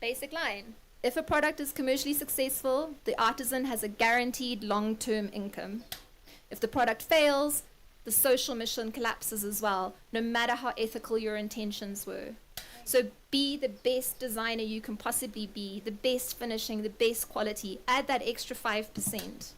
Basic line. If a product is commercially successful, the artisan has a guaranteed long-term income. If the product fails, the social mission collapses as well, no matter how ethical your intentions were. So be the best designer you can possibly be, the best finishing, the best quality. Add that extra 5%.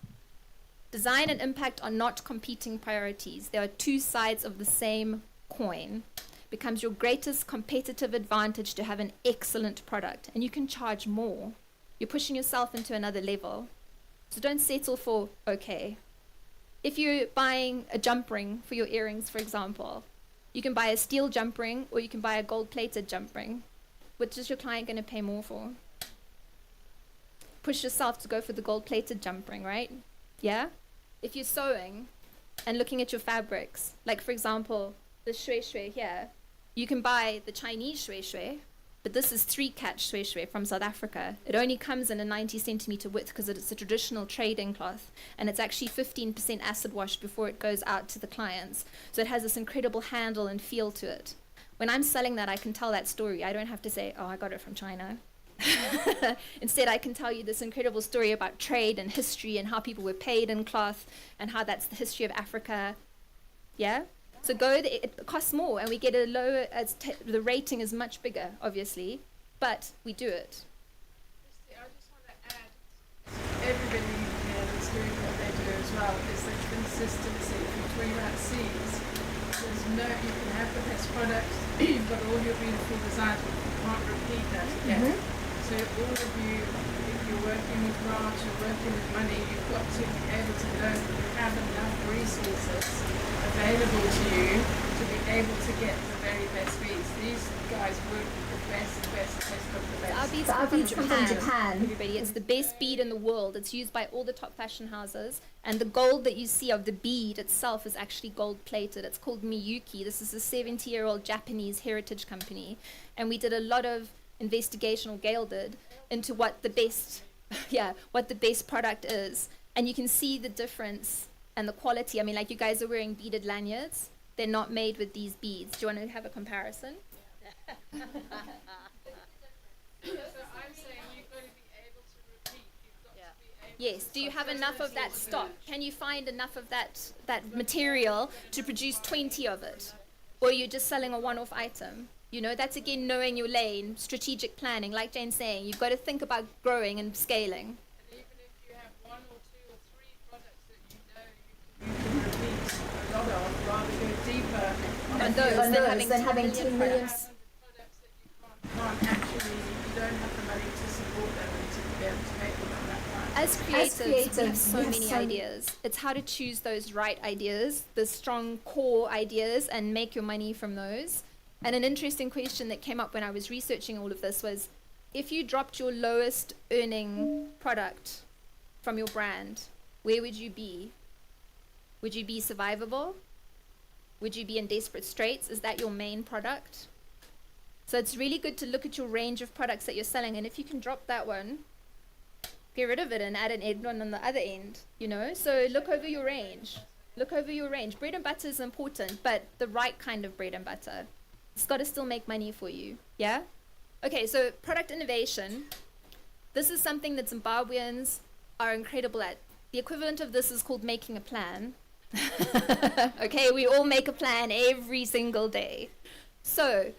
Design and impact are not competing priorities. They are two sides of the same coin. Becomes your greatest competitive advantage to have an excellent product, and you can charge more. You're pushing yourself into another level. So don't settle for okay. If you're buying a jump ring for your earrings, for example, you can buy a steel jump ring or you can buy a gold-plated jump ring. Which is your client going to pay more for? Push yourself to go for the gold-plated jump ring, right? Yeah? If you're sewing and looking at your fabrics, like for example, the shui shui here, you can buy the Chinese shui shui, but this is 3-catch shui shui from South Africa. It only comes in a 90 centimeter width because it's a traditional trading cloth, and it's actually 15% acid wash before it goes out to the clients. So it has this incredible handle and feel to it. When I'm selling that, I can tell that story. I don't have to say, oh, I got it from China. Instead, I can tell you this incredible story about trade and history and how people were paid in cloth and how that's the history of Africa. Yeah? So it costs more, and we get a lower, the rating is much bigger, obviously, but we do it. Christie, I just want to add, everybody here that's doing what they do as well, is the consistency. If you're talking about seeds, you can have the best products, you've got all your beautiful designs, but you can't repeat that again. So all of you, if you're working with grants, you're working with money, you've got to be able to learn that you have enough resources available to you to be able to get the very best beads. These guys work with the best of the best. Our beads come from Japan, everybody. It's the best bead in the world. It's used by all the top fashion houses. And the gold that you see of the bead itself is actually gold-plated. It's called Miyuki. This is a 70-year-old Japanese heritage company. And we did a lot of investigation, or Gail did, into what the best, what the best product is. And you can see the difference and the quality. I mean, like you guys are wearing beaded lanyards. They're not made with these beads. Do you want to have a comparison? So I'm saying you've got to be able to repeat. You've got to be able Yes. Do you have enough of that stock? Can you find enough of that material to produce 20 of it? Or you're just selling a one-off item? You know, that's again knowing your lane, strategic planning. Like Jane's saying, you've got to think about growing and scaling. And even if you have 1 or 2 or 3 products that you know you can repeat a lot of, rather go deeper On those than having 10 million products that you can't actually, you don't have the money to support them and to be able to make them at that time. As creatives, we have so many ideas. It's how to choose those right ideas, the strong core ideas, and make your money from those. And an interesting question that came up when I was researching all of this was, if you dropped your lowest earning product from your brand, where would you be? Would you be survivable? Would you be in desperate straits? Is that your main product? So it's really good to look at your range of products that you're selling, and if you can drop that one, get rid of it and add an egg one on the other end, you know? So look over your range. Look over your range. Bread and butter is important, but the right kind of bread and butter. It's got to still make money for you, yeah? Okay, so product innovation. This is something that Zimbabweans are incredible at. The equivalent of this is called making a plan. Okay, we all make a plan every single day. So,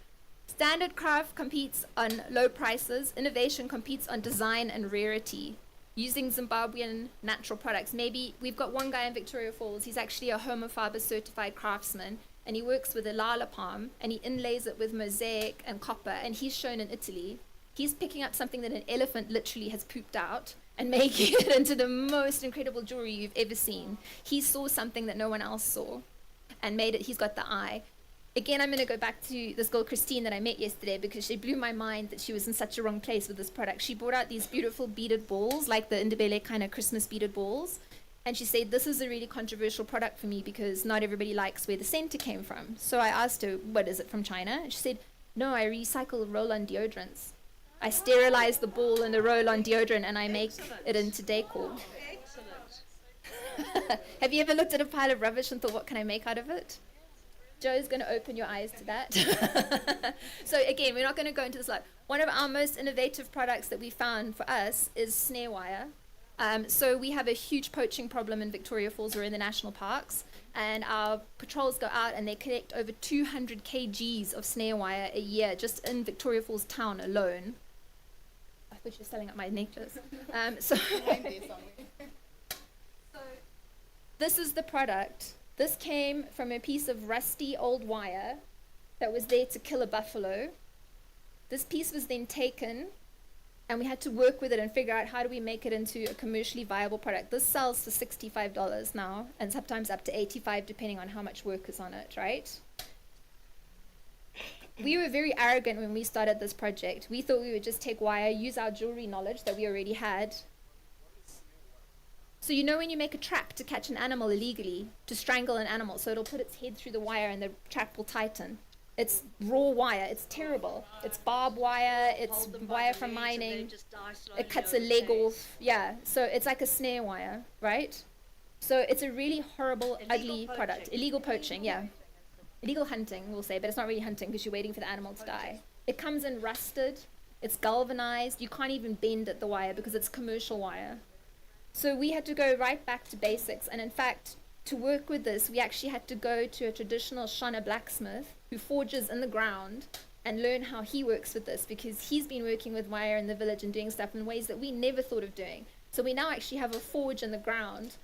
standard craft competes on low prices. Innovation competes on design and rarity. Using Zimbabwean natural products. Maybe we've got one guy in Victoria Falls. He's actually a homofiber certified craftsman. And he works with a lala palm, and he inlays it with mosaic and copper, and he's shown in Italy. He's picking up something that an elephant literally has pooped out and making it into the most incredible jewelry you've ever seen. He saw something that no one else saw and made it. He's got the eye. Again, I'm going to go back to this girl, Christine, that I met yesterday, because she blew my mind that she was in such a wrong place with this product. She brought out these beautiful beaded balls, like the Indibele kind of Christmas beaded balls. And she said, this is a really controversial product for me because not everybody likes where the center came from. So I asked her, what is it, from China? And she said, no, I recycle roll-on deodorants. I sterilize the ball in the roll-on deodorant and I make it into decor. Excellent. Have you ever looked at a pile of rubbish and thought, what can I make out of it? Joe's going to open your eyes to that. So again, we're not going to go into this lot. One of our most innovative products that we found for us is snare wire. So we have a huge poaching problem in Victoria Falls. We're in the national parks, and our patrols go out and they collect over 200 kgs of snare wire a year just in Victoria Falls town alone. I thought you were selling up my necklace. So this is the product. This came from a piece of rusty old wire that was there to kill a buffalo. This piece was then taken, and we had to work with it and figure out how do we make it into a commercially viable product. This sells for $65 now, and sometimes up to $85 depending on how much work is on it, right? We were very arrogant when we started this project. We thought we would just take wire, use our jewelry knowledge that we already had. So you know when you make a trap to catch an animal illegally, to strangle an animal, so it'll put its head through the wire and the trap will tighten. It's raw wire. It's terrible. It's barbed wire. It's wire from mining. It cuts a leg off. Yeah. So it's like a snare wire, right? So it's a really horrible, ugly product. Illegal poaching, yeah. Illegal hunting, we'll say, but it's not really hunting because you're waiting for the animal to die. It comes in rusted. It's galvanized. You can't even bend at the wire because it's commercial wire. So we had to go right back to basics. And in fact, to work with this, we actually had to go to a traditional Shona blacksmith who forges in the ground and learn how he works with this, because he's been working with wire in the village and doing stuff in ways that we never thought of doing. So we now actually have a forge in the ground,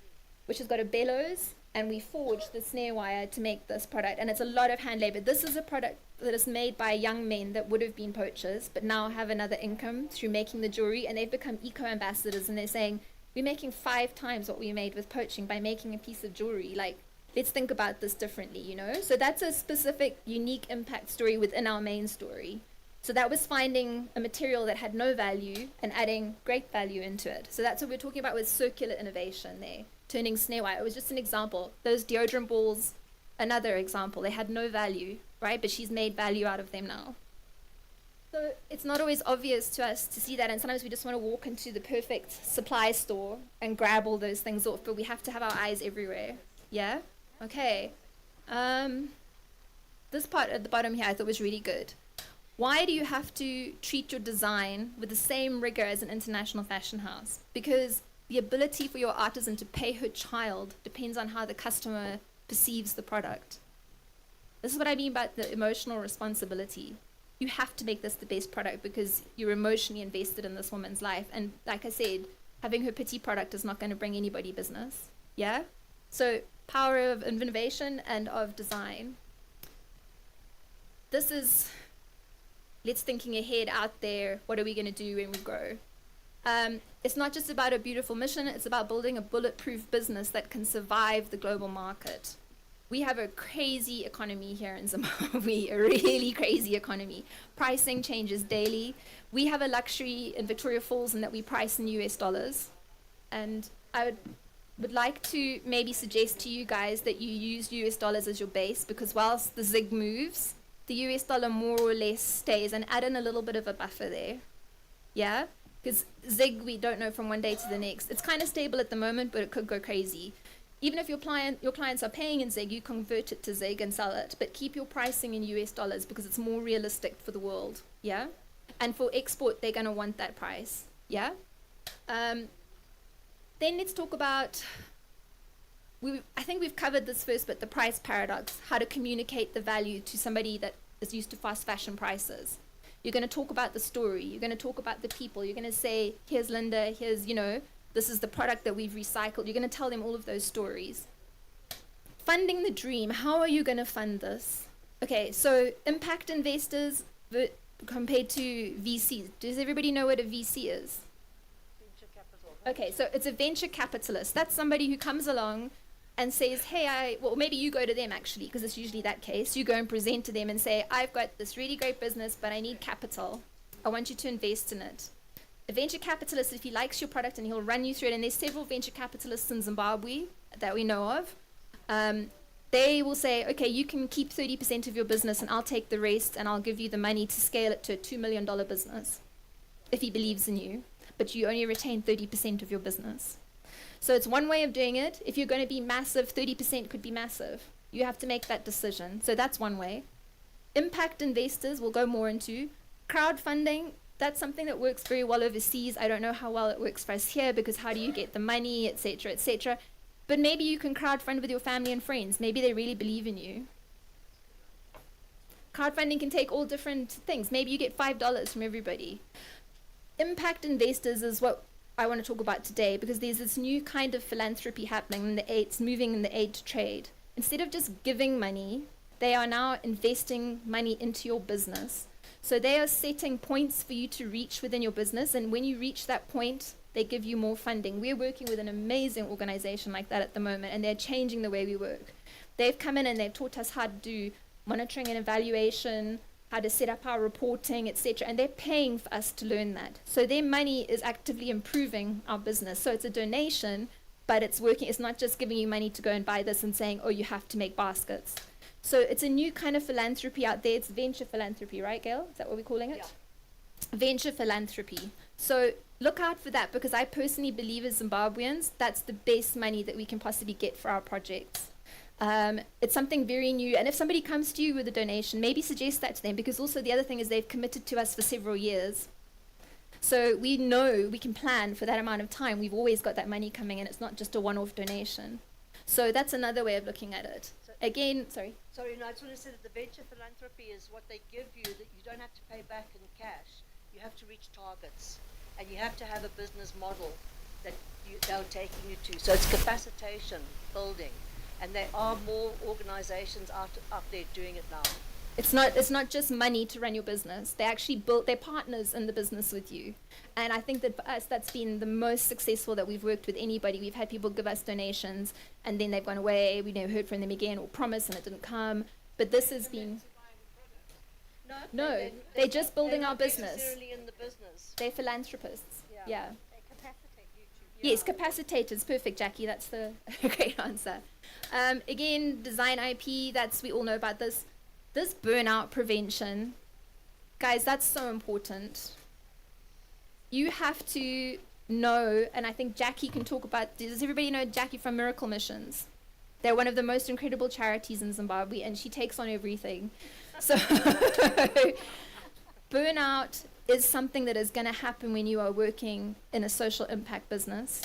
which has got a bellows, and we forge the snare wire to make this product. And it's a lot of hand labor. This is a product that is made by young men that would have been poachers, but now have another income through making the jewelry, and they've become eco-ambassadors, and they're saying, we're making 5 times what we made with poaching by making a piece of jewelry. Like, let's think about this differently, you know? So that's a specific, unique impact story within our main story. So that was finding a material that had no value and adding great value into it. So that's what we're talking about with circular innovation there, turning snare wire. It was just an example. Those deodorant balls, another example. They had no value, right? But she's made value out of them now. So it's not always obvious to us to see that, and sometimes we just want to walk into the perfect supply store and grab all those things off, but we have to have our eyes everywhere. Yeah? Okay. This part at the bottom here I thought was really good. Why do you have to treat your design with the same rigor as an international fashion house? Because the ability for your artisan to pay her child depends on how the customer perceives the product. This is what I mean by the emotional responsibility. You have to make this the best product because you're emotionally invested in this woman's life. And like I said, having her petty product is not going to bring anybody business. Yeah? So power of innovation and of design. This is, let's thinking ahead out there. What are we going to do when we grow? It's not just about a beautiful mission. It's about building a bulletproof business that can survive the global market. We have a crazy economy here in Zimbabwe, a really crazy economy. Pricing changes daily. We have a luxury in Victoria Falls in that we price in US dollars. And I would like to maybe suggest to you guys that you use US dollars as your base, because whilst the ZiG moves, the US dollar more or less stays, and add in a little bit of a buffer there. Yeah? Because ZiG, we don't know from one day to the next. It's kind of stable at the moment, but it could go crazy. Even if your clients are paying in ZiG, you convert it to ZiG and sell it, but keep your pricing in US dollars because it's more realistic for the world, yeah? And for export, they're going to want that price, yeah? Then let's talk about, I think we've covered this first, but the price paradox, how to communicate the value to somebody that is used to fast fashion prices. You're going to talk about the story. You're going to talk about the people. You're going to say, here's Linda, here's, you know, this is the product that we've recycled. You're going to tell them all of those stories. Funding the dream. How are you going to fund this? Okay, so impact investors compared to VCs. Does everybody know what a VC is? Venture capital. Okay, so it's a venture capitalist. That's somebody who comes along and says, hey, well, maybe you go to them actually, because it's usually that case. You go and present to them and say, I've got this really great business, but I need capital. I want you to invest in it. A venture capitalist, if he likes your product and he'll run you through it, and there's several venture capitalists in Zimbabwe that we know of, they will say, okay, you can keep 30% of your business and I'll take the rest and I'll give you the money to scale it to a $2 million business if he believes in you, but you only retain 30% of your business. So it's one way of doing it. If you're going to be massive, 30% could be massive. You have to make that decision. So that's one way. Impact investors we'll go more into. Crowdfunding, that's something that works very well overseas. I don't know how well it works for us here, because how do you get the money, etc., etc. But maybe you can crowdfund with your family and friends. Maybe they really believe in you. Crowdfunding can take all different things. Maybe you get $5 from everybody. Impact investors is what I want to talk about today, because there's this new kind of philanthropy happening in the aid, it's moving in the aid to trade. Instead of just giving money, they are now investing money into your business. So they are setting points for you to reach within your business, and when you reach that point, they give you more funding. We're working with an amazing organization like that at the moment, and they're changing the way we work. They've come in and they've taught us how to do monitoring and evaluation, how to set up our reporting, etc. And they're paying for us to learn that. So their money is actively improving our business. So it's a donation, but it's working. It's not just giving you money to go and buy this and saying, oh, you have to make baskets. So it's a new kind of philanthropy out there. It's venture philanthropy, right, Gail? Is that what we're calling it? Yeah. Venture philanthropy. So look out for that, because I personally believe as Zimbabweans, that's the best money that we can possibly get for our projects. It's something very new. And if somebody comes to you with a donation, maybe suggest that to them, because also the other thing is they've committed to us for several years. So we know we can plan for that amount of time. We've always got that money coming in. It's not just a one-off donation. So that's another way of looking at it. Again, sorry. Sorry, no, I just want to say that the venture philanthropy is what they give you that you don't have to pay back in cash. You have to reach targets, and you have to have a business model that they're taking you to. So it's capacitation building, and there are more organizations out there doing it now. It's not just money to run your business. They actually build, they're partners in the business with you. And I think that for us, that's been the most successful that we've worked with anybody. We've had people give us donations, and then they've gone away. We never heard from them again, or promised and it didn't come. But this has been... No, they're just building our business. Necessarily in the business. They're philanthropists. Yeah. They capacitate you to. Yes, capacitators. Perfect, Jackie. That's the great answer. Again, design IP, we all know about this. This burnout prevention, guys, that's so important. You have to know, and I think Jackie can talk about, does everybody know Jackie from Miracle Missions? They're one of the most incredible charities in Zimbabwe, and she takes on everything. So burnout is something that is going to happen when you are working in a social impact business.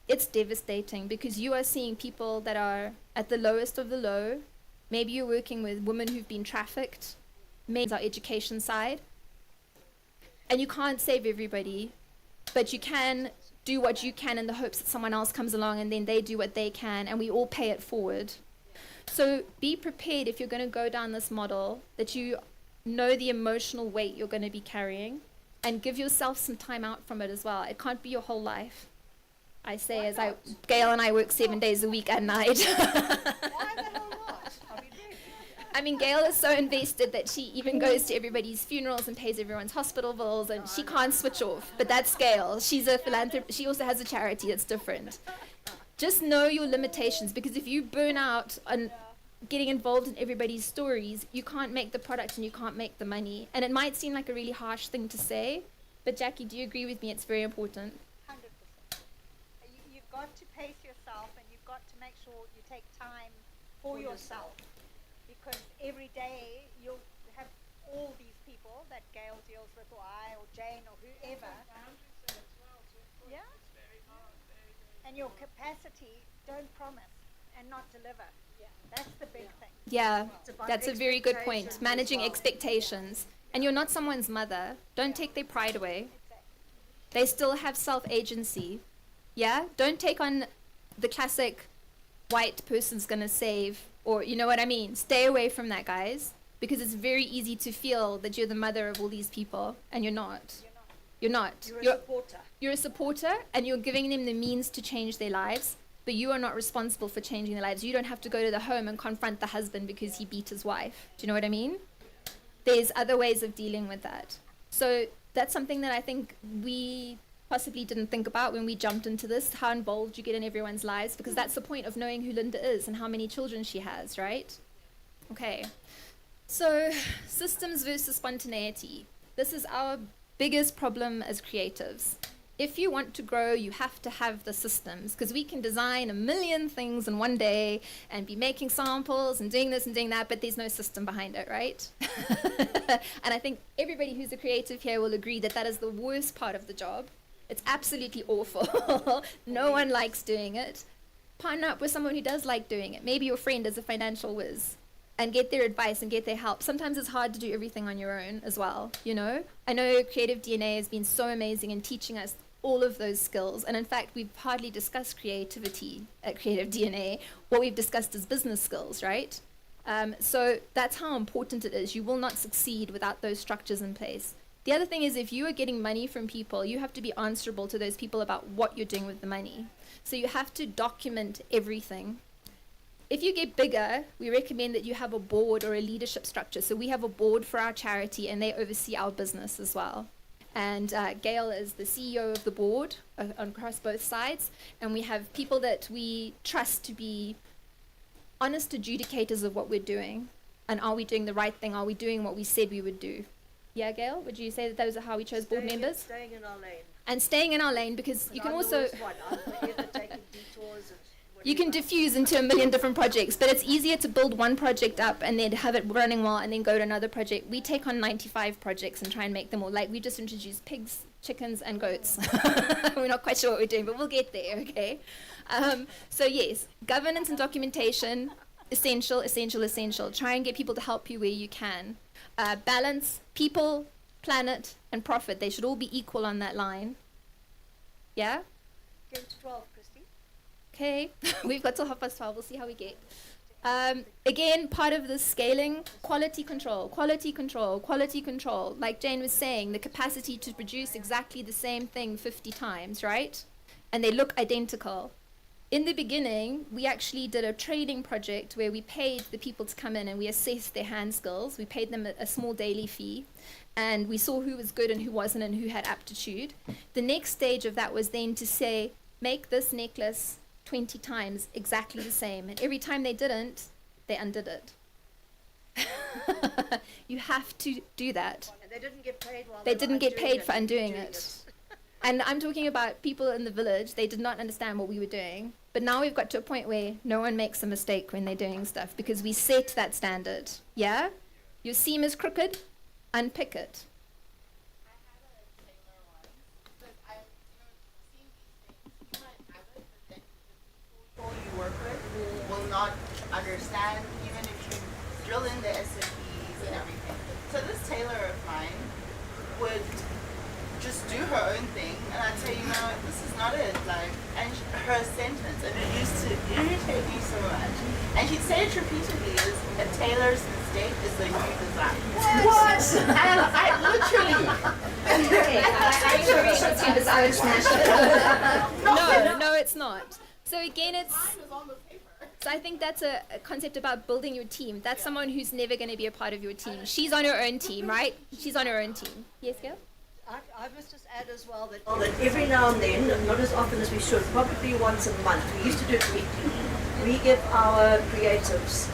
It's devastating, because you are seeing people that are at the lowest of the low. Maybe you're working with women who've been trafficked, maybe our education side. And you can't save everybody, but you can do what you can in the hopes that someone else comes along and then they do what they can, and we all pay it forward. So be prepared if you're going to go down this model, that you know the emotional weight you're going to be carrying, and give yourself some time out from it as well. It can't be your whole life. I say Gail and I work 7 days a week at night. Why the hell not? I mean, Gail is so invested that she even goes to everybody's funerals and pays everyone's hospital bills, and she can't switch off. But that's Gail. She's a philanthropist. She also has a charity that's different. Just know your limitations, because if you burn out on getting involved in everybody's stories, you can't make the product and you can't make the money. And it might seem like a really harsh thing to say, but Jackie, do you agree with me? It's very important. 100%. You've got to pace yourself, and you've got to make sure you take time for yourself. Because every day you'll have all these people that Gail deals with, or I, or Jane, or whoever. Yeah. And your capacity, don't promise and not deliver. Yeah. That's the big thing. Yeah, that's a very good point. Managing expectations. And you're not someone's mother. Don't take their pride away. They still have self-agency. Yeah? Don't take on the classic white person's gonna save, or you know what I mean? Stay away from that, guys, because it's very easy to feel that you're the mother of all these people, and you're not. You're not. You're a supporter. You're a supporter, and you're giving them the means to change their lives, but you are not responsible for changing their lives. You don't have to go to the home and confront the husband because he beat his wife. Do you know what I mean? There's other ways of dealing with that. So that's something that I think we possibly didn't think about when we jumped into this, how involved you get in everyone's lives, because that's the point of knowing who Linda is and how many children she has, right? Okay. So systems versus spontaneity. This is our biggest problem as creatives. if you want to grow, you have to have the systems, because we can design a million things in one day and be making samples and doing this and doing that, but there's no system behind it, right? And I think everybody who's a creative here will agree that that is the worst part of the job. It's absolutely awful. No one likes doing it. Partner up with someone who does like doing it. Maybe your friend is a financial whiz, and get their advice and get their help. Sometimes it's hard to do everything on your own as well, you know? I know Creative DNA has been so amazing in teaching us all of those skills. And in fact, we've hardly discussed creativity at Creative DNA. What we've discussed is business skills, right? So that's how important it is. You will not succeed without those structures in place. The other thing is, if you are getting money from people, you have to be answerable to those people about what you're doing with the money. So you have to document everything. If you get bigger, we recommend that you have a board or a leadership structure. So we have a board for our charity, and they oversee our business as well. And Gail is the CEO of the board across both sides. And we have people that we trust to be honest adjudicators of what we're doing. And are we doing the right thing? Are we doing what we said we would do? Yeah, Gail, would you say that those are how we chose board members? Staying in our lane. And staying in our lane, because you can I'm also... the worst one. I'm here taking detours and You can diffuse into a million different projects, but it's easier to build one project up and then have it running well and then go to another project. We take on 95 projects and try and make them all. Like, we just introduced pigs, chickens, and goats. We're not quite sure what we're doing, but we'll get there, okay? So yes, governance and documentation, essential, essential, essential. Try and get people to help you where you can. Balance people, planet, and profit. They should all be equal on that line. Yeah? 10 to 12, Christie. Okay, we've got till 12:30. We'll see how we get. Again, part of the scaling, quality control, quality control, quality control. Like Jane was saying, the capacity to produce exactly the same thing 50 times, right? And they look identical. In the beginning, we actually did a trading project where we paid the people to come in and we assessed their hand skills. We paid them a small daily fee, and we saw who was good and who wasn't and who had aptitude. The next stage of that was then to say, make this necklace 20 times exactly the same. And every time they didn't, they undid it. You have to do that. And they didn't get paid while They didn't get undoing paid it for and undoing doing it. And I'm talking about people in the village. They did not understand what we were doing. But now we've got to a point where no one makes a mistake when they're doing stuff, because we set that standard. Yeah? Your seam is crooked, unpick it. You work with will not understand, even if you drill in the SOPs and everything. So this tailor of mine would just do her own thing, and I'd say, you know, this is not it, like, and her sentence, and it used to irritate me so much. And she'd say it repeatedly, is a tailor's mistake is the new design. What? And I literally... Okay, I agree with you, but I would smash it. No, it's not. So again, so I think that's a concept about building your team. That's someone who's never going to be a part of your team. She's on her own team, right? She's on her own team. Yes, Gail? I must just add as well that every now and then, not as often as we should, probably once a month, we used to do it weekly, we give our creatives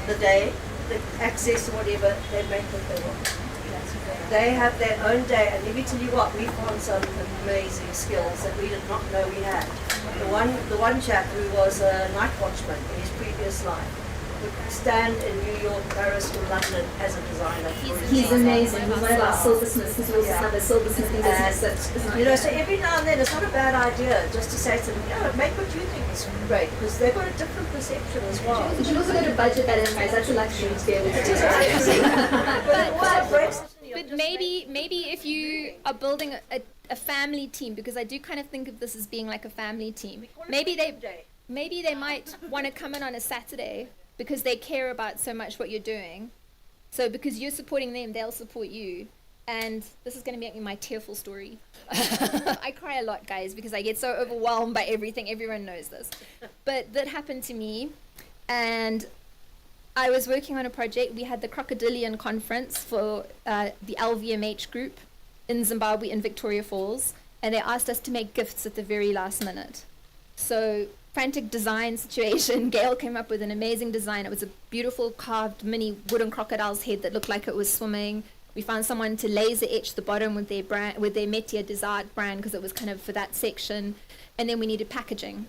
the day, the access or whatever, they make what they want. They have their own day, and let me tell you what, we found some amazing skills that we did not know we had. The one chap who was a night watchman in his previous life would stand in New York, Paris, or London as a designer. He's amazing. He's one of our silversmiths. He's also have a silversmithing business that, you know, so every now and then it's not a bad idea just to say to them, yeah, make what you think is great, because they've got a different perception as well. you should also go to budget that in, guys. That's a luxury to be able to do that. But maybe if you are building a family team, because I do kind of think of this as being like a family team. Maybe they might want to come in on a Saturday because they care about so much what you're doing. So because you're supporting them, they'll support you. And this is going to be my tearful story. I cry a lot, guys, because I get so overwhelmed by everything. Everyone knows this. But that happened to me, and I was working on a project. We had the Crocodilian Conference for the LVMH group in Zimbabwe in Victoria Falls, and they asked us to make gifts at the very last minute. So frantic design situation. Gail came up with an amazing design. It was a beautiful carved mini wooden crocodile's head that looked like it was swimming. It We found someone to laser etch the bottom with their brand, with their Métier des Arts brand, because it was kind of for that section. And then we needed packaging.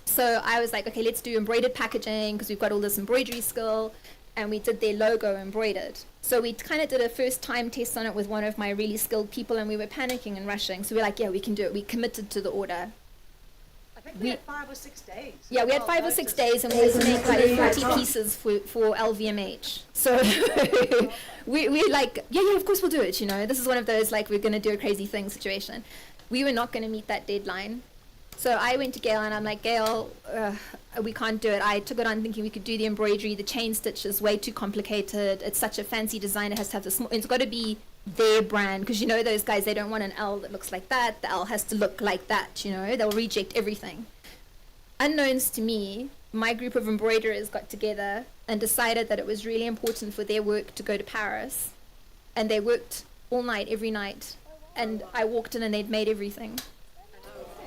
So I was like, okay, let's do embroidered packaging because we've got all this embroidery skill. And we did their logo embroidered. So we kind of did a first time test on it with one of my really skilled people, and we were panicking and rushing. So we were like, yeah, we can do it. We committed to the order. I think we had 5 or 6 days. Yeah, we had 5 or 6 days, and we had to make like 40 pieces for LVMH. So we're like, yeah, of course we'll do it, you know. This is one of those, like, we're going to do a crazy thing situation. We were not going to meet that deadline. So I went to Gail and I'm like, Gail, we can't do it. I took it on thinking we could do the embroidery. The chain stitch is way too complicated. It's such a fancy design. It has to have the small, it's got to be their brand, because you know those guys, they don't want an L that looks like that. The L has to look like that, you know. They'll reject everything. Unknowns to me, my group of embroiderers got together and decided that it was really important for their work to go to Paris. And they worked all night, every night. And I walked in and they'd made everything.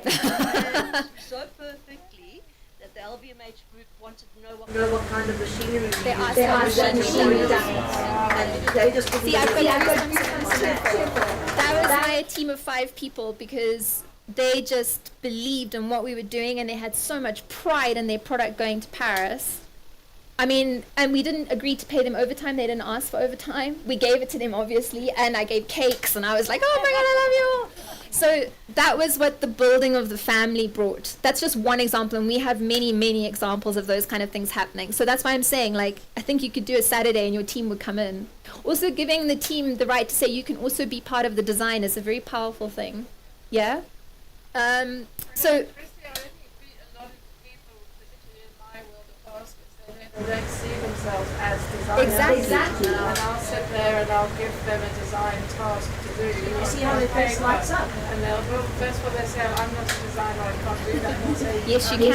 So perfectly that the LVMH group wanted to know what kind of machinery They asked what machinery does. and they just See, I've got that was my team of 5 people, because they just believed in what we were doing and they had so much pride in their product going to Paris. I mean, and we didn't agree to pay them overtime. They didn't ask for overtime. We gave it to them, obviously, and I gave cakes, and I was like, oh my God, I love you all. So that was what the building of the family brought. That's just one example, and we have many, many examples of those kind of things happening. So that's why I'm saying, like, I think you could do a Saturday and your team would come in. Also, giving the team the right to say you can also be part of the design is a very powerful thing. Yeah? So... Christie, I think a lot of people, particularly in my world of baskets, they don't see themselves as designers. Exactly. And I'll sit there and I'll give them a design task to do. You see how their face lights up? And they'll, well, that's what they say, I'm not a designer, I can't do that. And I'll say, Yes, you can.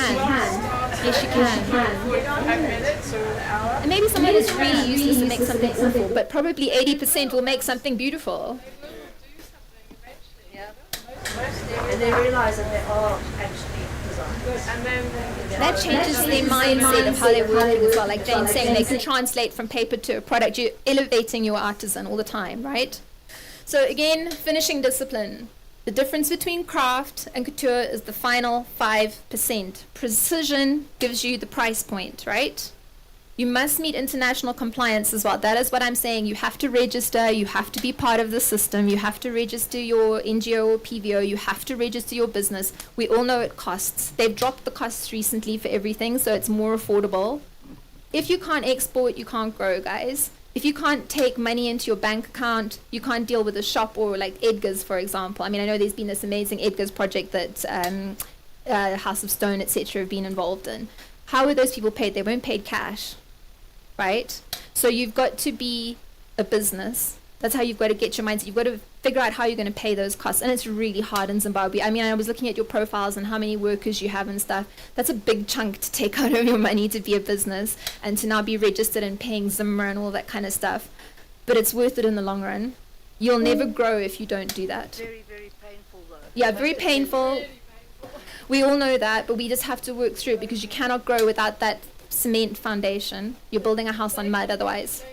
Yes, you can. 45 minutes or an hour. And maybe someone is really useless and makes something awful, but probably 80% will make something beautiful. They will do something eventually. Yeah. And they realize that they are actually designers. And then That changes their mindset of how they're working as well. Like Jane's saying, they can translate from paper to a product. You're elevating your artisan all the time, right? So again, finishing discipline. The difference between craft and couture is the final 5%. Precision gives you the price point, right? You must meet international compliance as well. That is what I'm saying. You have to register. You have to be part of the system. You have to register your NGO or PVO. You have to register your business. We all know it costs. They've dropped the costs recently for everything, so it's more affordable. If you can't export, you can't grow, guys. If you can't take money into your bank account, you can't deal with a shop or like Edgar's, for example. I mean, I know there's been this amazing Edgar's project that House of Stone, etc., have been involved in. How were those people paid? They weren't paid cash. Right? So you've got to be a business. That's how you've got to get your mindset. You've got to figure out how you're going to pay those costs. And it's really hard in Zimbabwe. I mean, I was looking at your profiles and how many workers you have and stuff. That's a big chunk to take out of your money to be a business and to now be registered and paying Zimmer and all that kind of stuff. But it's worth it in the long run. You'll never grow if you don't do that. Very, very painful though. Yeah, very painful. We all know that, but we just have to work through it because you cannot grow without that cement foundation. You're building a house on mud otherwise.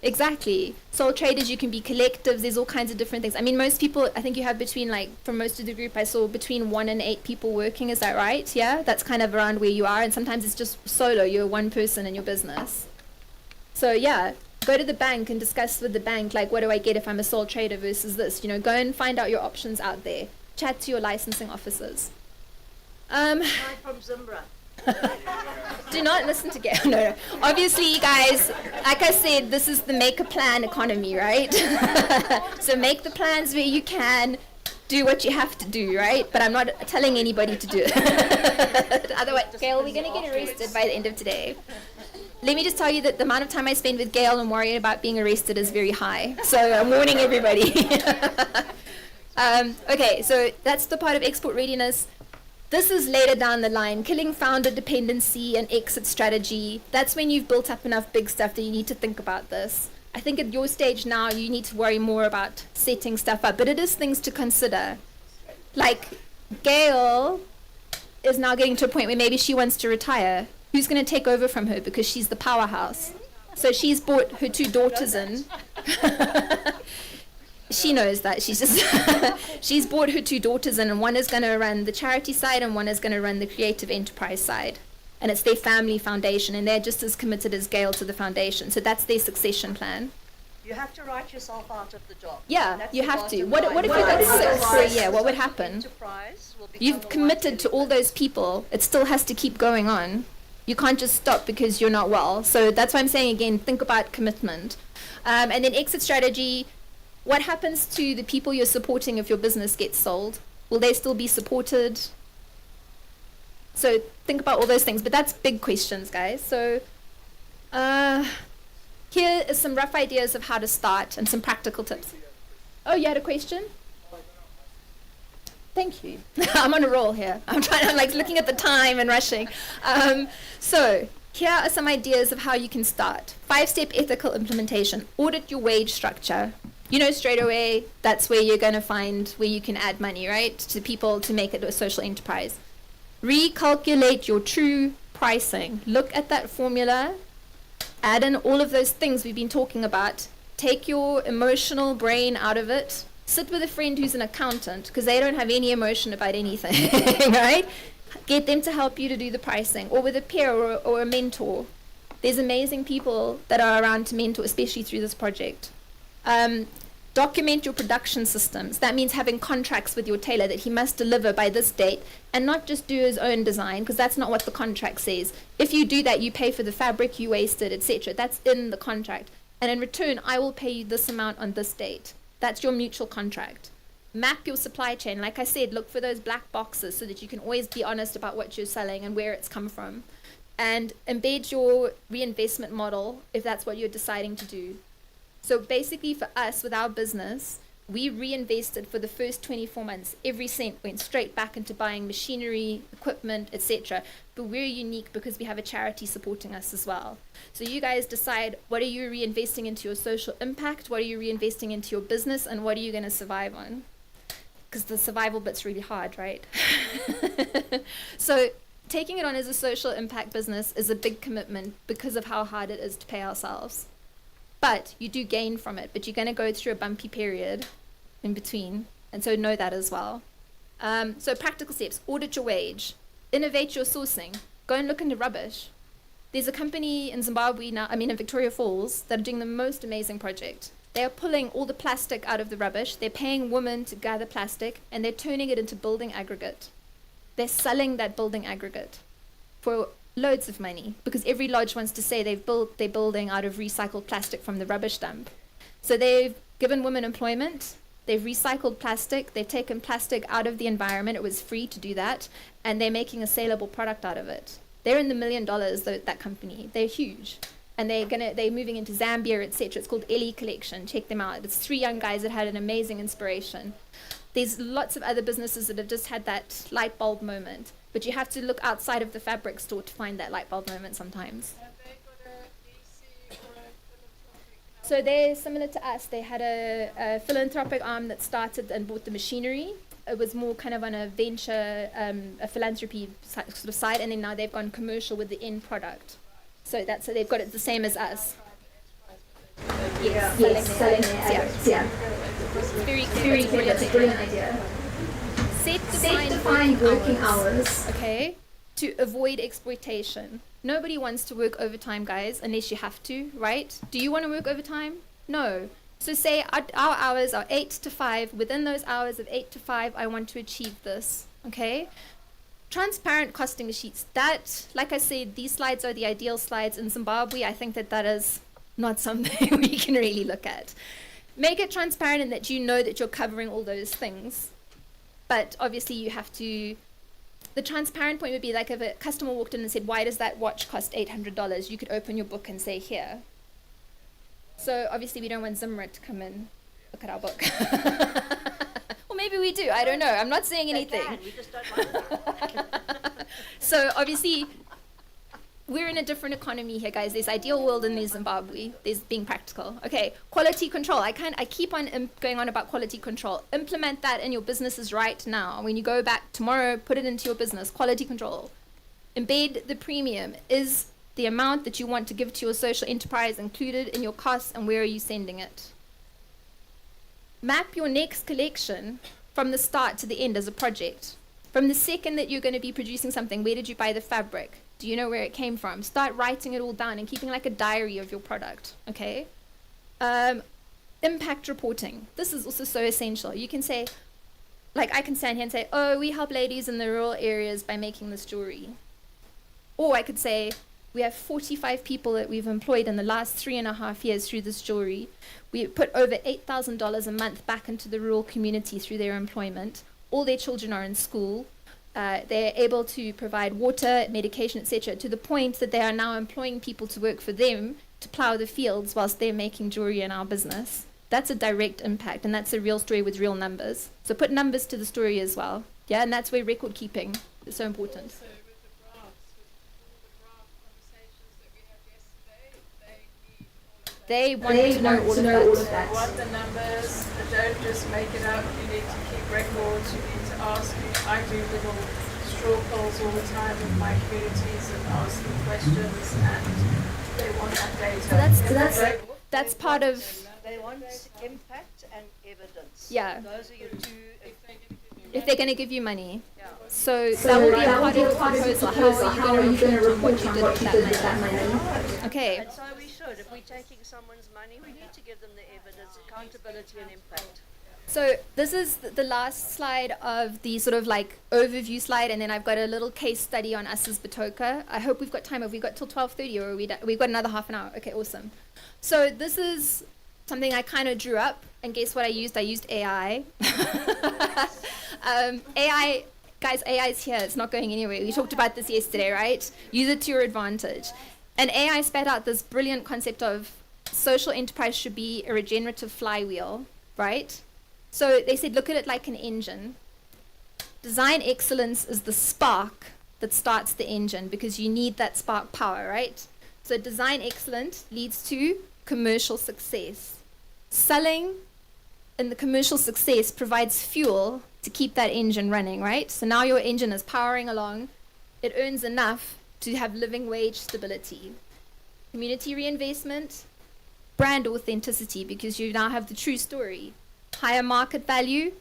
Exactly. Sole traders, you can be collectives, there's all kinds of different things. I mean, most people, I think you have between, like, for most of the group I saw, between 1 and 8 people working, is that right? Yeah? That's kind of around where you are, and sometimes it's just solo, you're one person in your business. So yeah, go to the bank and discuss with the bank, like, what do I get if I'm a sole trader versus this? You know, go and find out your options out there. Chat to your licensing officers. Right from Zimbra. Do not listen to Gail. No. Obviously, you guys, like I said, this is the make a plan economy, right? So make the plans where you can, do what you have to do, right? But I'm not telling anybody to do it. Otherwise, Gail, we're going to get arrested by the end of today. Let me just tell you that the amount of time I spend with Gail and worrying about being arrested is very high. So I'm warning everybody. Okay, so that's the part of export readiness. This is later down the line, killing founder dependency and exit strategy. That's when you've built up enough big stuff that you need to think about this. I think at your stage now, you need to worry more about setting stuff up, but it is things to consider. Like, Gail is now getting to a point where maybe she wants to retire. Who's going to take over from her because she's the powerhouse? So she's brought her two daughters in. She knows that. She's just she's brought her two daughters in, and one is going to run the charity side and one is going to run the creative enterprise side. And it's their family foundation, and they're just as committed as Gail to the foundation. So that's their succession plan. You have to write yourself out of the job. Yeah, That's you the have to. bottom What line. if you got six for a year? What would The happen? enterprise will become You've a committed to all white those people. It still has to keep going on. You can't just stop because you're not well. So that's why I'm saying again, think about commitment. And then exit strategy. What happens to the people you're supporting if your business gets sold? Will they still be supported? So think about all those things. But that's big questions, guys. So here is some rough ideas of how to start and some practical tips. Oh, you had a question? Thank you. I'm on a roll here. I'm like looking at the time and rushing. So here are some ideas of how you can start. 5-step ethical implementation. Audit your wage structure. You know straight away that's where you're going to find where you can add money, right, to people to make it a social enterprise. Recalculate your true pricing. Look at that formula. Add in all of those things we've been talking about. Take your emotional brain out of it. Sit with a friend who's an accountant because they don't have any emotion about anything, right? Get them to help you to do the pricing, or with a peer or a mentor. There's amazing people that are around to mentor, especially through this project. Document your production systems. That means having contracts with your tailor that he must deliver by this date and not just do his own design, because that's not what the contract says. If you do that, you pay for the fabric you wasted, etc. That's in the contract. And in return, I will pay you this amount on this date. That's your mutual contract. Map your supply chain. Like I said, look for those black boxes so that you can always be honest about what you're selling and where it's come from. And embed your reinvestment model if that's what you're deciding to do. So basically for us, with our business, we reinvested for the first 24 months. Every cent went straight back into buying machinery, equipment, etc. But we're unique because we have a charity supporting us as well. So you guys decide, what are you reinvesting into your social impact? What are you reinvesting into your business? And what are you going to survive on? Because the survival bit's really hard, right? So taking it on as a social impact business is a big commitment because of how hard it is to pay ourselves. But you do gain from it, but you're going to go through a bumpy period in between, and so know that as well. So practical steps: audit your wage, innovate your sourcing, go and look into rubbish. There's a company in Zimbabwe now, in Victoria Falls, that are doing the most amazing project. They are pulling all the plastic out of the rubbish, they're paying women to gather plastic, and they're turning it into building aggregate. They're selling that building aggregate for loads of money, because every lodge wants to say they've built their building out of recycled plastic from the rubbish dump. So they've given women employment, they've recycled plastic, they've taken plastic out of the environment, it was free to do that, and they're making a saleable product out of it. They're in the $1 million, that company. They're huge. And they're moving into Zambia, etc. It's called Ellie Collection. Check them out. It's 3 young guys that had an amazing inspiration. There's lots of other businesses that have just had that light bulb moment. But you have to look outside of the fabric store to find that light bulb moment sometimes. Have they got a DC or a philanthropic? So they're similar to us. They had a philanthropic arm that started and bought the machinery. It was more kind of on a venture, a philanthropy sort of side, and then now they've gone commercial with the end product. So they've got it the same as us. Yes, selling it. Yeah. Very Very clear. That's a brilliant idea. Set Defined working hours. Okay, to avoid exploitation. Nobody wants to work overtime, guys, unless you have to, right? Do you want to work overtime? No. So say our hours are 8 to 5. Within those hours of 8 to 5, I want to achieve this, okay? Transparent costing sheets. That, like I said, these slides are the ideal slides. In Zimbabwe, I think that is not something we can really look at. Make it transparent in that you know that you're covering all those things. But obviously you have to, the transparent point would be like if a customer walked in and said, why does that watch cost $800? You could open your book and say, here. So obviously we don't want Zimra to come in, look at our book. Or maybe we do, I don't know. I'm not saying anything. They can, we just don't like them. So obviously we're in a different economy here, guys. There's ideal world and there's Zimbabwe. There's being practical. Okay, quality control. I keep on going on about quality control. Implement that in your businesses right now. When you go back tomorrow, put it into your business. Quality control. Embed the premium. Is the amount that you want to give to your social enterprise included in your costs, and where are you sending it. Map your next collection from the start to the end as a project. From the second that you're going to be producing something, where did you buy the fabric? Do you know where it came from? Start writing it all down and keeping like a diary of your product, okay? Impact reporting. This is also so essential. You can say, like I can stand here and say, oh, we help ladies in the rural areas by making this jewelry. Or I could say, we have 45 people that we've employed in the last 3.5 years through this jewelry. We put over $8,000 a month back into the rural community through their employment. All their children are in school. They're able to provide water, medication, etc., to the point that they are now employing people to work for them to plow the fields whilst they're making jewelry in our business. That's a direct impact, and that's a real story with real numbers. So put numbers to the story as well. Yeah, and that's where record keeping is so important. Also with the graphs, with all the graph conversations that we had yesterday, they need all of that. They want to know all of that. They want the numbers. Don't just make it up. You need to keep records. You need to ask. I do little straw polls all the time with my communities and ask them questions, and they want that data. So that's part of. They want impact and evidence. Yeah. Those are your two. If they're going to give you money. Yeah. So that will be a part of the proposal. How are you going to report on what you did with that money? Okay. And so we should. If we're taking someone's money, we need to give them the evidence, accountability, and impact. So this is the last slide of the sort of like overview slide, and then I've got a little case study on us as Batoka. I hope we've got time. Have we got till 12:30, or are we've got another half an hour? Okay, awesome. So this is something I kind of drew up, and guess what I used? I used AI. AI, guys, AI is here. It's not going anywhere. We talked about this yesterday, right? Use it to your advantage. And AI spat out this brilliant concept of social enterprise should be a regenerative flywheel, right? So they said, look at it like an engine. Design excellence is the spark that starts the engine, because you need that spark power, right? So design excellence leads to commercial success. Selling and the commercial success provides fuel to keep that engine running, right? So now your engine is powering along. It earns enough to have living wage stability. Community reinvestment, brand authenticity, because you now have the true story. Higher market value,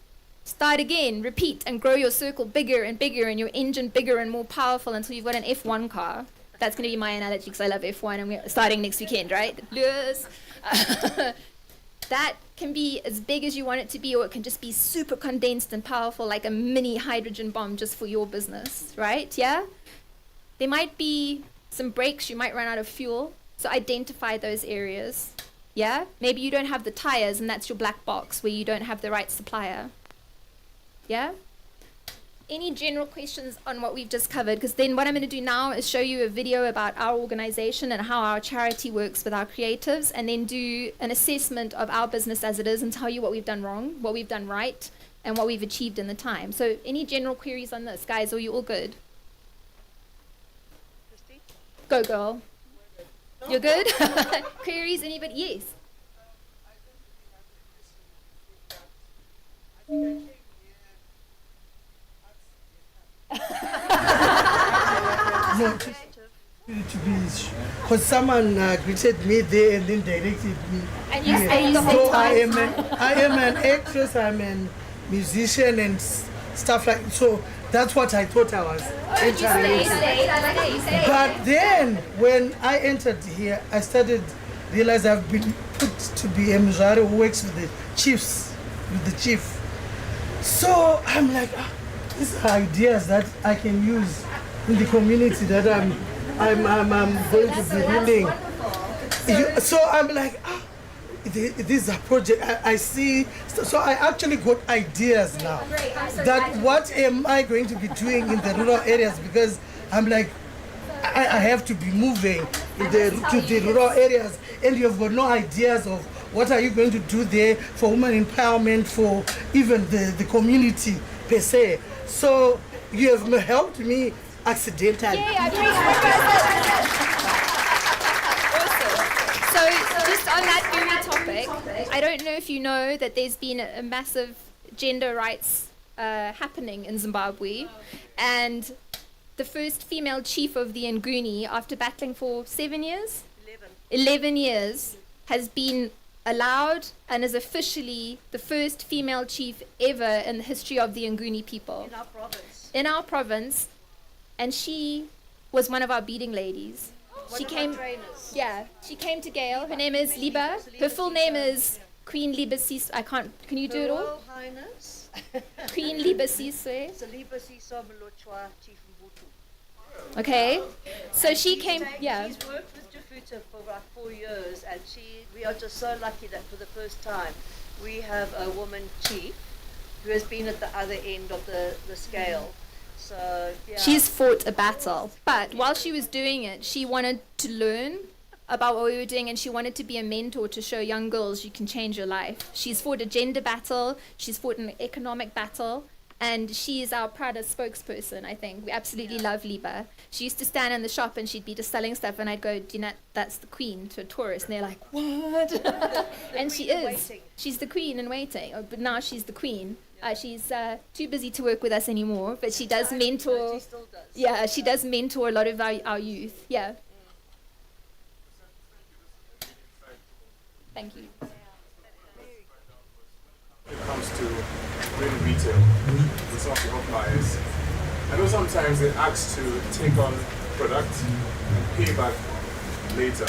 start again, repeat, and grow your circle bigger and bigger, and your engine bigger and more powerful until you've got an F1 car. That's going to be my analogy, because I love F1, and we're starting next weekend, right? Lewis. That can be as big as you want it to be, or it can just be super condensed and powerful, like a mini hydrogen bomb just for your business, right? Yeah? There might be some breaks, you might run out of fuel, so identify those areas. Yeah? Maybe you don't have the tires, and that's your black box where you don't have the right supplier. Yeah? Any general questions on what we've just covered? Because then what I'm going to do now is show you a video about our organization and how our charity works with our creatives, and then do an assessment of our business as it is and tell you what we've done wrong, what we've done right, and what we've achieved in the time. So any general queries on this, guys? Are you all good? Christie? Go, girl. You're good? Queries? Anybody? Yes. No, to be, because someone greeted me there and then directed me. And you here. stayed the whole So time. I am an actress, I'm a musician and stuff like. So that's what I thought I was entering into. But then when I entered here, I started realize I've been put to be a Mzwari who works with the chiefs, with the chief. So I'm like, these are ideas that I can use in the community that I'm going to be ruling. So I'm like, these are projects I see. So I actually got ideas now. That what am I going to be doing in the rural areas, because I'm like, I have to be moving to the rural areas, and you've got no ideas of what are you going to do there for women empowerment, for even the community per se. So you have helped me accidentally. Yeah, awesome. So just on that very topic, I don't know if you know that there's been a massive gender rights happening in Zimbabwe, and the first female chief of the Nguni, after battling for 7 years? 11. 11 years, has been allowed and is officially the first female chief ever in the history of the Nguni people. In our province. In our province, and she was one of our beading ladies. One She of came, our trainers. yeah, she came to Gail. Her name is Liba. Her full name is Queen Liba Siswe. I can't, can you do it Her all? Royal Highness. Queen Liba Siswe. Saliba Siso Molochwa Chief Mbutu. Okay, so she She's came, taken- yeah. She's worked with Jafuta for about 4 years, and we are just so lucky that for the first time we have a woman chief who has been at the other end of the scale. So, yeah. She's fought a battle, but while she was doing it, she wanted to learn about what we were doing, and she wanted to be a mentor to show young girls you can change your life. She's fought a gender battle, she's fought an economic battle, and she is our proudest spokesperson, I think. We absolutely love Liba. She used to stand in the shop and she'd be just selling stuff, and I'd go, do you know, that's the queen, to a tourist, and they're like, what? And she queen in is. waiting. She's the queen in waiting, but now she's the queen. She's too busy to work with us anymore, but she does mentor. She still does. Yeah, she does mentor a lot of our youth. Yeah. Thank you. When it comes to doing retail with some of the home buyers, I know sometimes they ask to take on product and pay back later.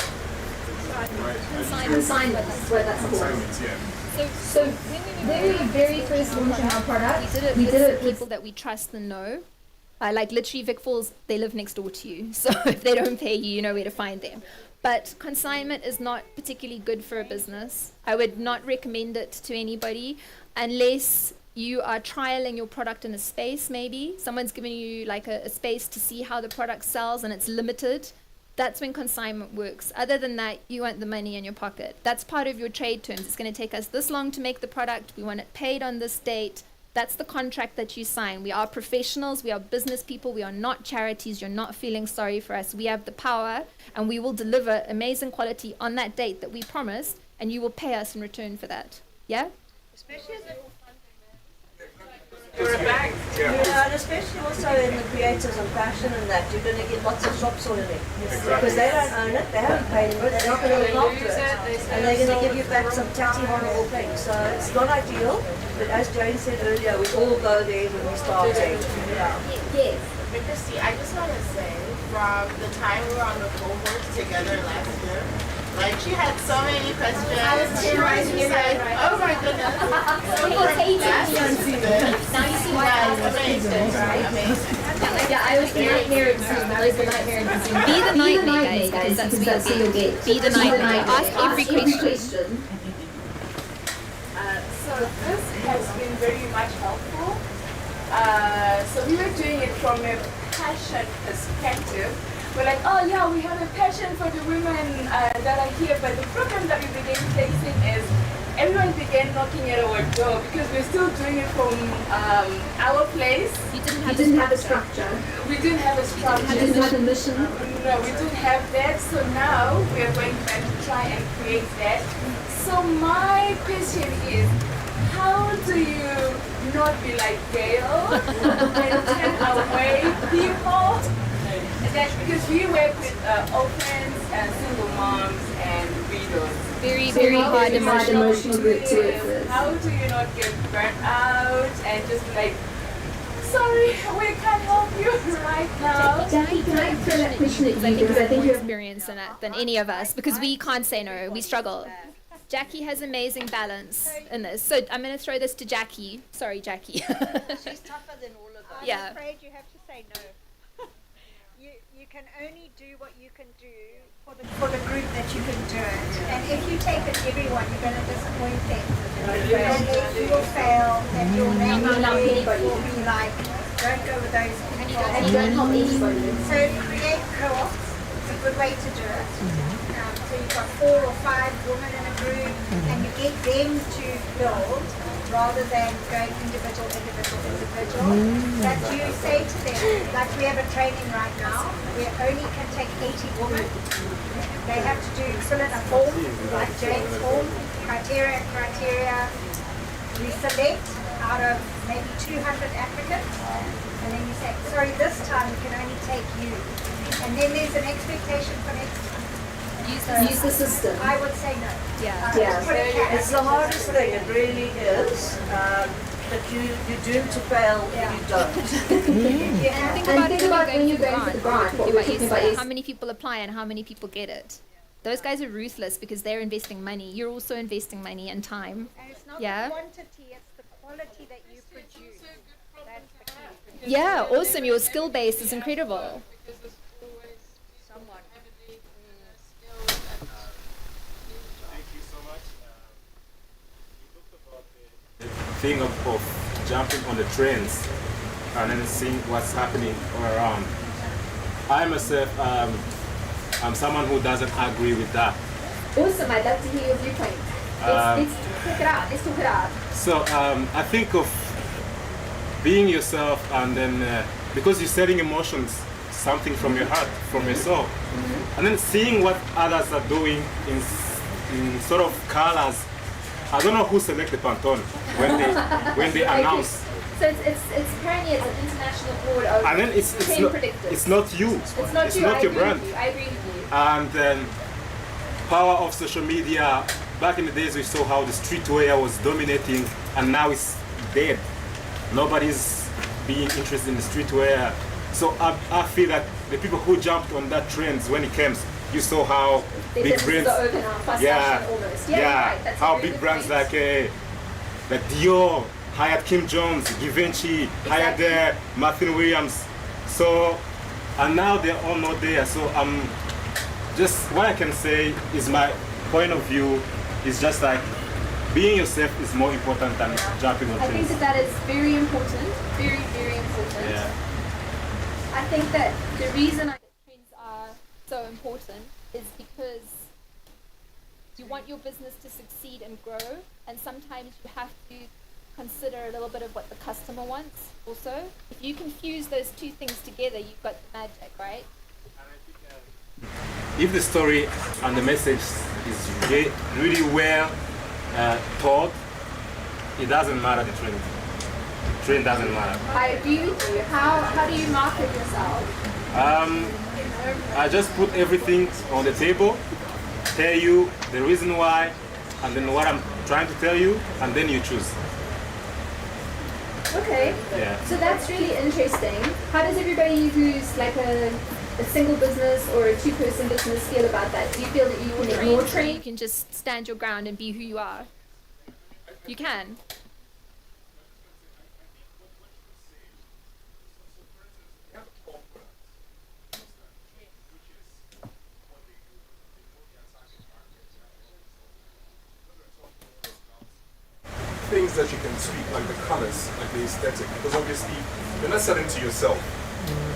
Right? Consignment, that's what that's called. Consignment, yeah. So when we were very first launching our product, We did it with people that we trust and know. Like literally Vic Falls, they live next door to you. So if they don't pay you, you know where to find them. But consignment is not particularly good for a business. I would not recommend it to anybody unless you are trialing your product in a space, maybe. Someone's given you like a space to see how the product sells and it's limited. That's when consignment works. Other than that, you want the money in your pocket. That's part of your trade terms. It's going to take us this long to make the product. We want it paid on this date. That's the contract that you sign. We are professionals. We are business people. We are not charities. You're not feeling sorry for us. We have the power, and we will deliver amazing quality on that date that we promised, and you will pay us in return for that. Yeah? Especially as Yeah. Yeah, and especially also in the creators and fashion and that, you're going to get lots of shops on it. Because they don't own it, they haven't paid for it, they're not going to look after it. And they're going to give you back some tatty horrible things. So it's not ideal, but as Jane said earlier, we all go there when we start. Yeah. Yes. But Christie, I just want to say, from the time we were on the cohort together last year, like she had so many questions. She said, oh my goodness. So from that to this, Now you see why I was amazing, amazing. Yeah, I was the nightmare in Zoom. I was the nightmare in Zoom. Be the nightmare, guys, because that's what you'll get. Be the nightmare. Ask every question. So this has been very much helpful. So we were doing it from a passion perspective. We're like, oh yeah, we have a passion for the women that are here, but the problem that we began facing is everyone began knocking at our door because we're still doing it from our place. You didn't You have didn't have a structure. We didn't have a structure. You didn't have a mission. No, we didn't have that. So now we are going back to try and create that. So my question is, how do you not be like Gail and turn away people? That, because we work with orphans and single moms and widows. very, very hard emotional group to work with. How do you not get burnt out and just be like, sorry, we can't help you right now? Jackie, can I throw that question at you? Because I think you're experience in it than any of us, because we can't say no. We struggle. Jackie has amazing balance in this. So I'm going to throw this to Jackie. Sorry, Jackie. She's tougher than all of us. Yeah. I'm afraid you have to say no. You can only do what you can do for the group that you can do it. And if you take it everyone, you're going to disappoint them. And if you'll fail, and your neighborhood will be like, don't go with those people. and you don't help anybody. So create co-ops. It's a good way to do it. So you've got 4 or 5 women in a group, and you get them to build rather than going individual. That you say to them, like we have a training right now, we only can take 80 women. They have to fill in a form, like Jane's form, criteria. We select out of maybe 200 applicants, and then you say, sorry, this time we can only take you. And then there's an expectation for next time. Use the system. I would say no. Yeah. Yeah. Put a cap. It's the hardest thing, it really is. But you're doomed to fail if you don't. Yeah. Think And about think it about when when you're you're going going for for the the grant. grant, what we're talking about is How many people apply and how many people get it? Those guys are ruthless because they're investing money. You're also investing money and time. And it's not Yeah. the quantity, it's the quality that you produce. That's the key. Yeah, awesome. Your skill base is incredible. Because there's always Someone. heavily skilled and Thank you so much. You talked about the thing of jumping on the trends and then seeing what's happening all around. I myself, I'm someone who doesn't agree with that. Awesome, I'd love to hear your viewpoint. Let's talk it out. Let's talk it out. So I think of being yourself, and then because you're setting emotions, something from your heart, from your soul, and then seeing what others are doing in sort of colors. I don't know who select the Pantone when they announce, So it's apparently it's an international board of and then it's trend not, predictors. it's not you, It's not you. I your agree brand. with you. I agree with you. And then power of social media. Back in the days, we saw how the streetwear was dominating, and now it's dead. Nobody's being interested in the streetwear. So I feel that the people who jumped on that trends when it came, you saw how Their big businesses brands, are open now, fast fashion almost. Yeah, you're right. That's a how very big good brands point. like Dior hired Kim Jones, Givenchy hired Martin Williams. So, and now they're all not there. So just what I can say is my point of view is just like being yourself is more important than jumping on I think trends. that is very important. Very, very important. Yeah. I think that the reason I Trends are so important is because you want your business to succeed and grow, and sometimes you have to consider a little bit of what the customer wants also. If you can fuse those two things together, you've got the magic, right? If the story and the message is really well taught, it doesn't matter the trend. Trend doesn't matter. I agree with you. How do you market yourself? I just put everything on the table, tell you the reason why, and then what I'm trying to tell you, and then you choose. Okay. Yeah. So that's really interesting. How does everybody who's like a single business or a two-person business feel about that? Do you feel that you can ignore You trend? can just stand your ground and be who you are. You can. Things that you can tweak, like the colors, like the aesthetic, because obviously you're not selling to yourself.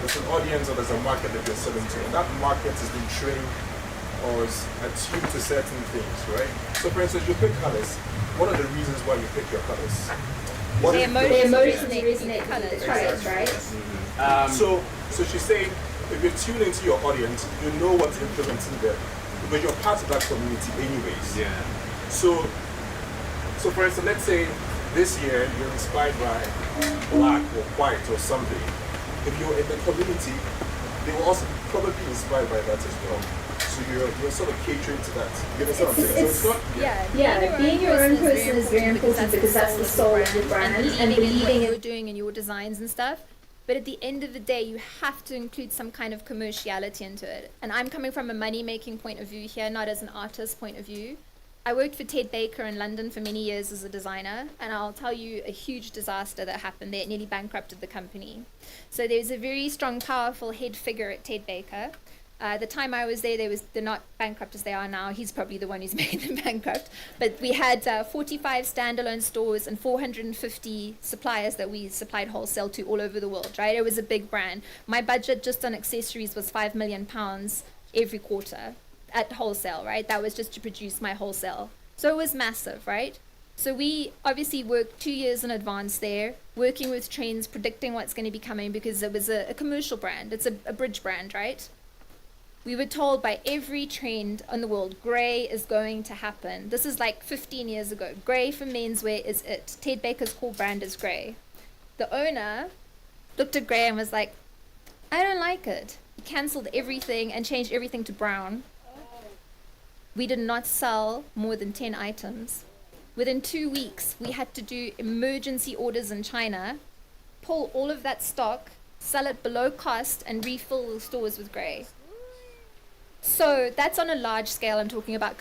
There's an audience or there's a market that you're selling to, and that market has been trained or is attuned to certain things, right? So for instance, you pick colors. What are the reasons why you pick your colors? What Their is- Their emotions emotions resonate with the colours. colors, right? So she's saying, if you're tuned into your audience, you know what's influencing them, because you're part of that community anyways. Yeah. So for instance, let's say this year you're inspired by black or white or something. If you're in the community, they will also probably be inspired by that as well. So you're sort of catering to that. You understand what I'm saying? So it's not, Yeah, being your own person is very important because that's the soul of your brand and believing in what believing you're in doing and your designs and stuff. But at the end of the day, you have to include some kind of commerciality into it. And I'm coming from a money-making point of view here, not as an artist point of view. I worked for Ted Baker in London for many years as a designer, and I'll tell you a huge disaster that happened there. It nearly bankrupted the company. So there's a very strong, powerful head figure at Ted Baker. The time I was there, they're not bankrupt as they are now. He's probably the one who's made them bankrupt. But we had 45 standalone stores and 450 suppliers that we supplied wholesale to all over the world, right? It was a big brand. My budget just on accessories was £5 million every quarter at wholesale, right? That was just to produce my wholesale. So it was massive, right? So we obviously worked 2 years in advance there, working with trends, predicting what's going to be coming because it was a commercial brand. It's a bridge brand, right? We were told by every trend in the world, grey is going to happen. This is like 15 years ago. Grey for menswear is it. Ted Baker's core brand is grey. the owner looked at Gray and was like, I don't like it. He cancelled everything and changed everything to brown. We did not sell more than 10 items. Within 2 weeks, we had to do emergency orders in China, pull all of that stock, sell it below cost, and refill the stores with Gray. So that's on a large scale. I'm talking about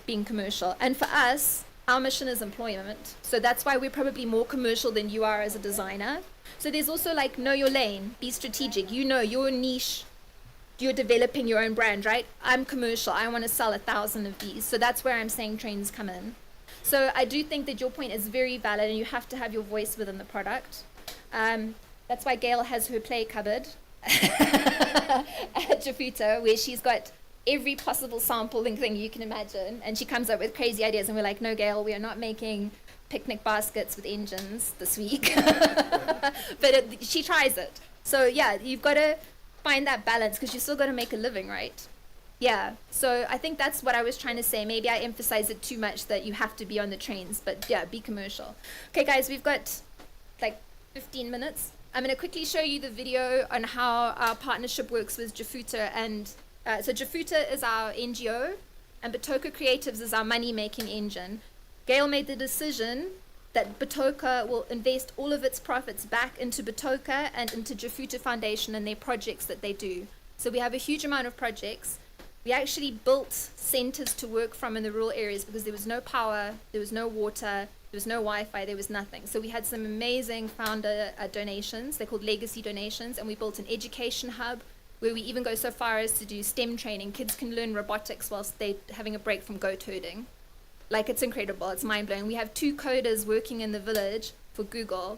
being commercial. And for us, our mission is employment. So that's why we're probably more commercial than you are as a designer. So there's also like, know your lane, be strategic. You know your niche. You're developing your own brand, right? I'm commercial. I want to sell 1,000 of these. So that's where I'm saying trends come in. So I do think that your point is very valid, and you have to have your voice within the product. That's why Gail has her play cupboard at Jafuta, where she's got every possible sampling thing you can imagine, and she comes up with crazy ideas, and we're like, no, Gail, we are not making picnic baskets with engines this week. But she tries it. So yeah, you've got to find that balance, because you still got to make a living, right? Yeah, so I think that's what I was trying to say. Maybe I emphasize it too much, that you have to be on the trains, but yeah, be commercial. Okay guys, we've got like 15 minutes. I'm going to quickly show you the video on how our partnership works with Jafuta. And so Jafuta is our NGO, and Batoka Creatives is our money-making engine. Gail made the decision that Batoka will invest all of its profits back into Batoka and into Jafuta Foundation and their projects that they do. So we have a huge amount of projects. We actually built centers to work from in the rural areas because there was no power, there was no water, there was no Wi-Fi, there was nothing. So we had some amazing founder donations. They're called legacy donations. And we built an education hub where we even go so far as to do STEM training. Kids can learn robotics whilst they're having a break from goat herding. Like, it's incredible. It's mind-blowing. We have 2 coders working in the village for Google.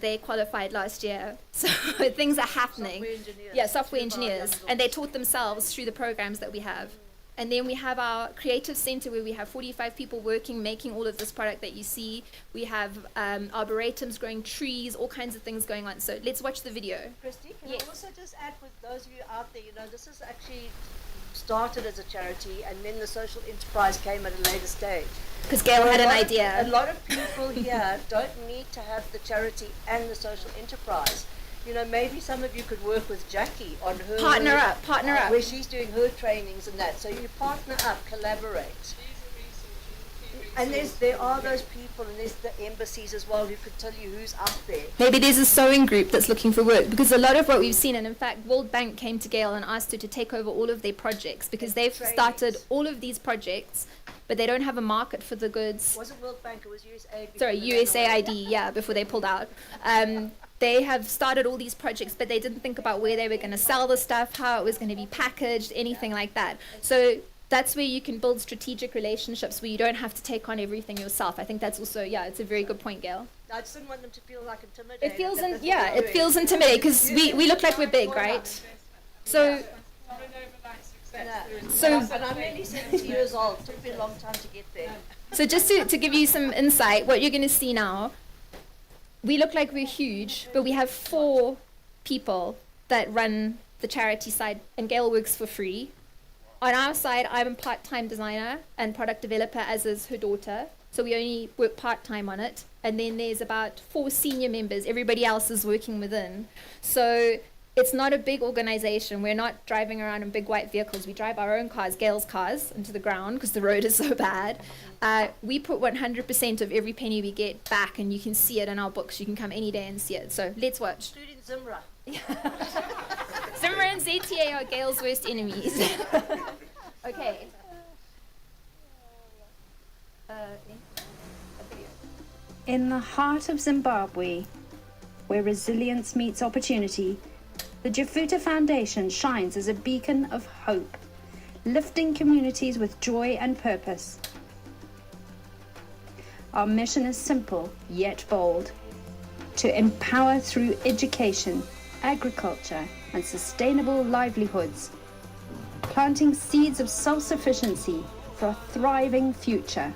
They qualified last year. So things are happening. Software engineers. Yeah, software engineers. And they taught themselves through the programs that we have. And then we have our creative center where we have 45 people working, making all of this product that you see. We have arboretums growing trees, all kinds of things going on. So let's watch the video. Christie, can Yes. I also just add, with those of you out there, this is actually started as a charity, and then the social enterprise came at a later stage. Because Gail had an idea. A lot of people here don't need to have the charity and the social enterprise. Maybe some of you could work with Jackie on her Partner up. where she's doing her trainings and that. So you partner up, collaborate. And there are those people, and there's the embassies as well who could tell you who's out there. Maybe there's a sewing group that's looking for work, because a lot of what we've seen, and in fact, World Bank came to Gail and asked her to take over all of their projects, because they've started all of these projects, but they don't have a market for the goods. Wasn't World Bank, it was USAID. Sorry, USAID, yeah, before they pulled out. They have started all these projects, but they didn't think about where they were going to sell the stuff, how it was going to be packaged, anything like that. So that's where you can build strategic relationships where you don't have to take on everything yourself. I think that's also, yeah, it's a very good point, Gail. I just didn't want them to feel like intimidated. It feels intimidating because we look like we're big, right? So, And I'm only 70 years old. It took me a long time to get there. so just to give you some insight, what you're going to see now, we look like we're huge, but we have 4 people that run the charity side, and Gail works for free. On our side, I'm a part-time designer and product developer, as is her daughter. So we only work part-time on it. And then there's about 4 senior members. Everybody else is working within. So it's not a big organization. We're not driving around in big white vehicles. We drive our own cars, Gail's cars, into the ground because the road is so bad. We put 100% of every penny we get back, and you can see it in our books. You can come any day and see it. So let's watch. Including Zimra. Zimmer and ZTA are Gail's worst enemies. Okay. In the heart of Zimbabwe, where resilience meets opportunity, the Jafuta Foundation shines as a beacon of hope, lifting communities with joy and purpose. Our mission is simple yet bold: to empower through education, agriculture, and sustainable livelihoods, planting seeds of self-sufficiency for a thriving future.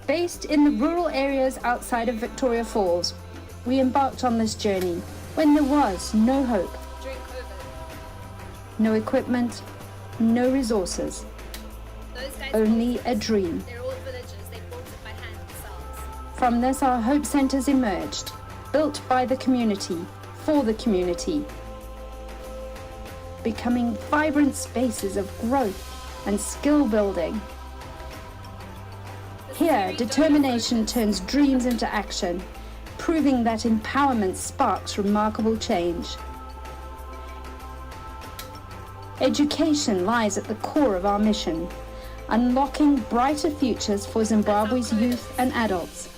Based in the rural areas outside of Victoria Falls, we embarked on this journey when there was no hope, During COVID, no equipment, no resources. those guys only a dream. They're all villagers. They built it by hand themselves. From this, our Hope Centres emerged, built by the community, for the community, becoming vibrant spaces of growth and skill building. Here, determination turns dreams into action, proving that empowerment sparks remarkable change. Education lies at the core of our mission, unlocking brighter futures for Zimbabwe's youth and adults.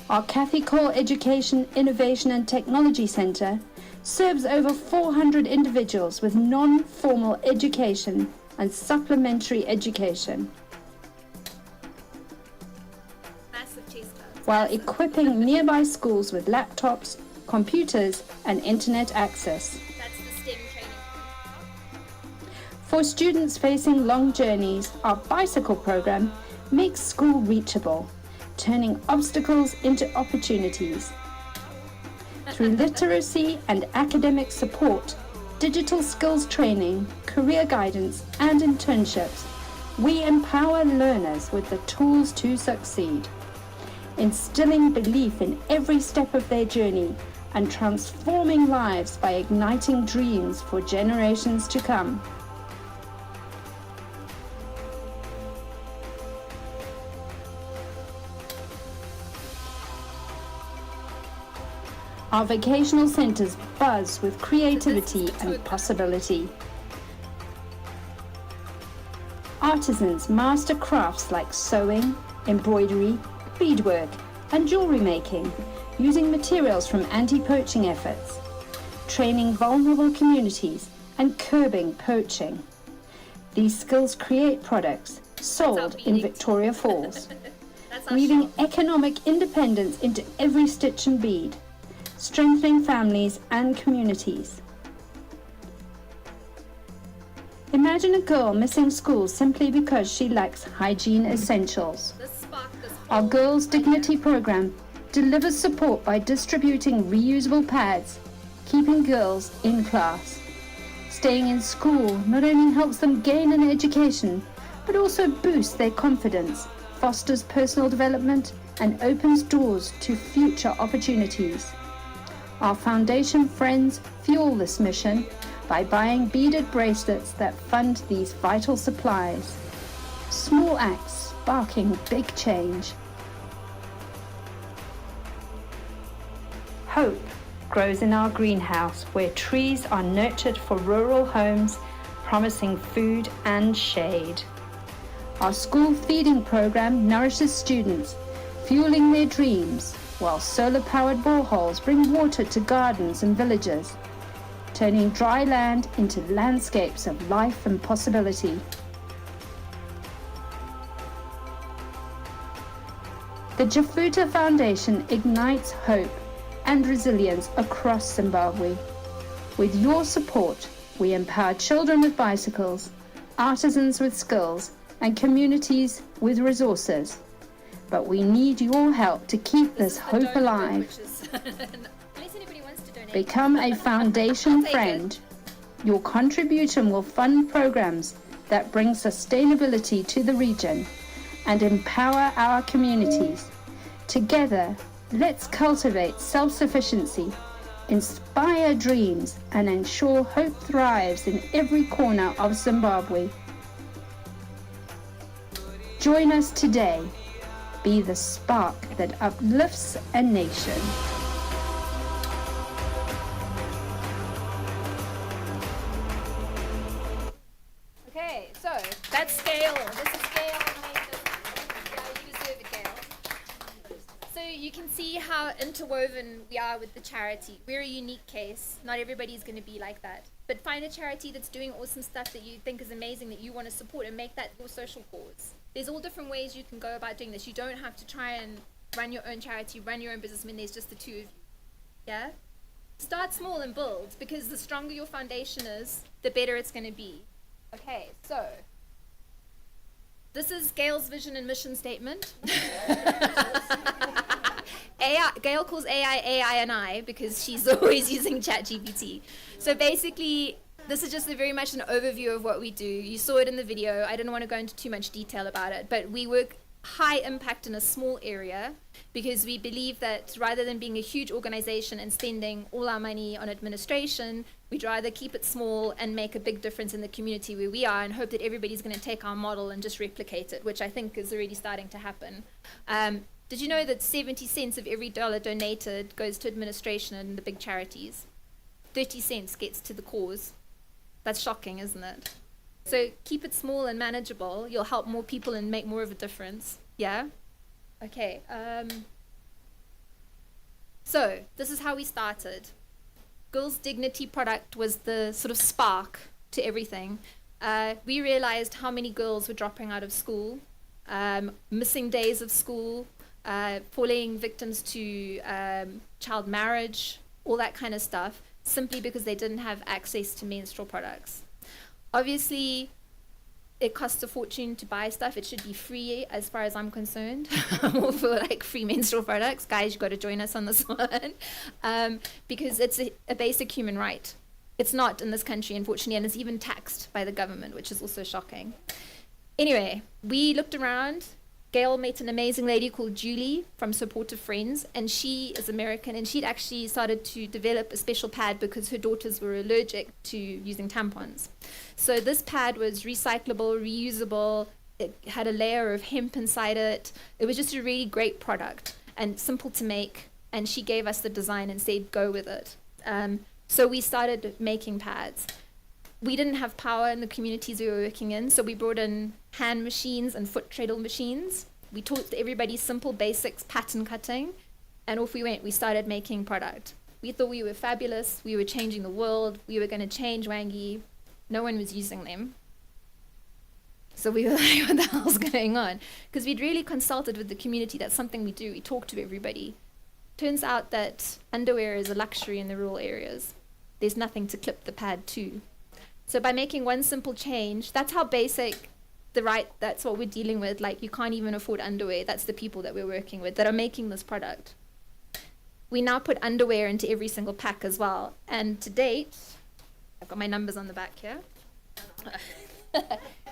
Our Cathy Cole Education, Innovation and Technology Centre serves over 400 individuals with non-formal education and supplementary education, while equipping nearby schools with laptops, computers and internet access. That's the STEM training. For students facing long journeys, our bicycle program makes school reachable, turning obstacles into opportunities. Through literacy and academic support, digital skills training, career guidance and internships, we empower learners with the tools to succeed, instilling belief in every step of their journey and transforming lives by igniting dreams for generations to come. Our vocational centres buzz with creativity and possibility. Artisans master crafts like sewing, embroidery, beadwork and jewellery making, using materials from anti-poaching efforts, training vulnerable communities and curbing poaching. These skills create products sold in Victoria Falls, weaving economic independence into every stitch and bead, strengthening families and communities. Imagine a girl missing school simply because she lacks hygiene essentials. Our Girls Dignity program delivers support by distributing reusable pads, keeping girls in class. Staying in school not only helps them gain an education, but also boosts their confidence, fosters personal development, and opens doors to future opportunities. Our foundation friends fuel this mission by buying beaded bracelets that fund these vital supplies. Small acts sparking big change. Hope grows in our greenhouse, where trees are nurtured for rural homes, promising food and shade. Our school feeding program nourishes students, fueling their dreams, while solar-powered boreholes bring water to gardens and villages, turning dry land into landscapes of life and possibility. The Jafuta Foundation ignites hope and resilience across Zimbabwe. With your support, we empower children with bicycles, artisans with skills, and communities with resources. But we need your help to keep this hope alive. Become a foundation friend. Your contribution will fund programs that bring sustainability to the region and empower our communities. Together, let's cultivate self-sufficiency, inspire dreams, and ensure hope thrives in every corner of Zimbabwe. Join us today. Be the spark that uplifts a nation. Okay, so that's Gail. This is Gail. Yeah, you deserve it, Gail. So you can see how interwoven we are with the charity. We're a unique case. Not everybody's going to be like that. But find a charity that's doing awesome stuff that you think is amazing, that you want to support, and make that your social cause. There's all different ways you can go about doing this. You don't have to try and run your own charity, run your own business when there's just the two of you. Yeah? Start small and build, because the stronger your foundation is, the better it's going to be. Okay, so this is Gail's vision and mission statement. Gail calls AI, AI and I, because she's always using ChatGPT. So basically, this is just very much an overview of what we do. You saw it in the video. I didn't want to go into too much detail about it, but we work high impact in a small area because we believe that rather than being a huge organization and spending all our money on administration, we'd rather keep it small and make a big difference in the community where we are and hope that everybody's going to take our model and just replicate it, which I think is already starting to happen. Did you know that 70 cents of every dollar donated goes to administration and the big charities? 30 cents gets to the cause. That's shocking, isn't it? So keep it small and manageable. You'll help more people and make more of a difference. Yeah? Okay. So this is how we started. Girls' Dignity product was the sort of spark to everything. We realized how many girls were dropping out of school, missing days of school, falling victims to child marriage, all that kind of stuff, simply because they didn't have access to menstrual products. Obviously, it costs a fortune to buy stuff. It should be free as far as I'm concerned. I'm all for like free menstrual products. Guys, you've got to join us on this one. Because it's a basic human right. It's not in this country, unfortunately, and it's even taxed by the government, which is also shocking. Anyway, we looked around. Gail met an amazing lady called Julie from Supportive Friends, and she is American, and she'd actually started to develop a special pad because her daughters were allergic to using tampons. So this pad was recyclable, reusable, it had a layer of hemp inside it. It was just a really great product and simple to make, and she gave us the design and said, go with it. So we started making pads. We didn't have power in the communities we were working in, so we brought in hand machines and foot treadle machines. We taught everybody simple basics, pattern cutting, and off we went. We started making product. We thought we were fabulous. We were changing the world. We were going to change Wangi. No one was using them. So we were like, what the hell's going on? Because we'd really consulted with the community. That's something we do. We talk to everybody. Turns out that underwear is a luxury in the rural areas. There's nothing to clip the pad to. So by making one simple change, that's how basic that's what we're dealing with. Like, you can't even afford underwear. That's the people that we're working with that are making this product. We now put underwear into every single pack as well. And to date, I've got my numbers on the back here.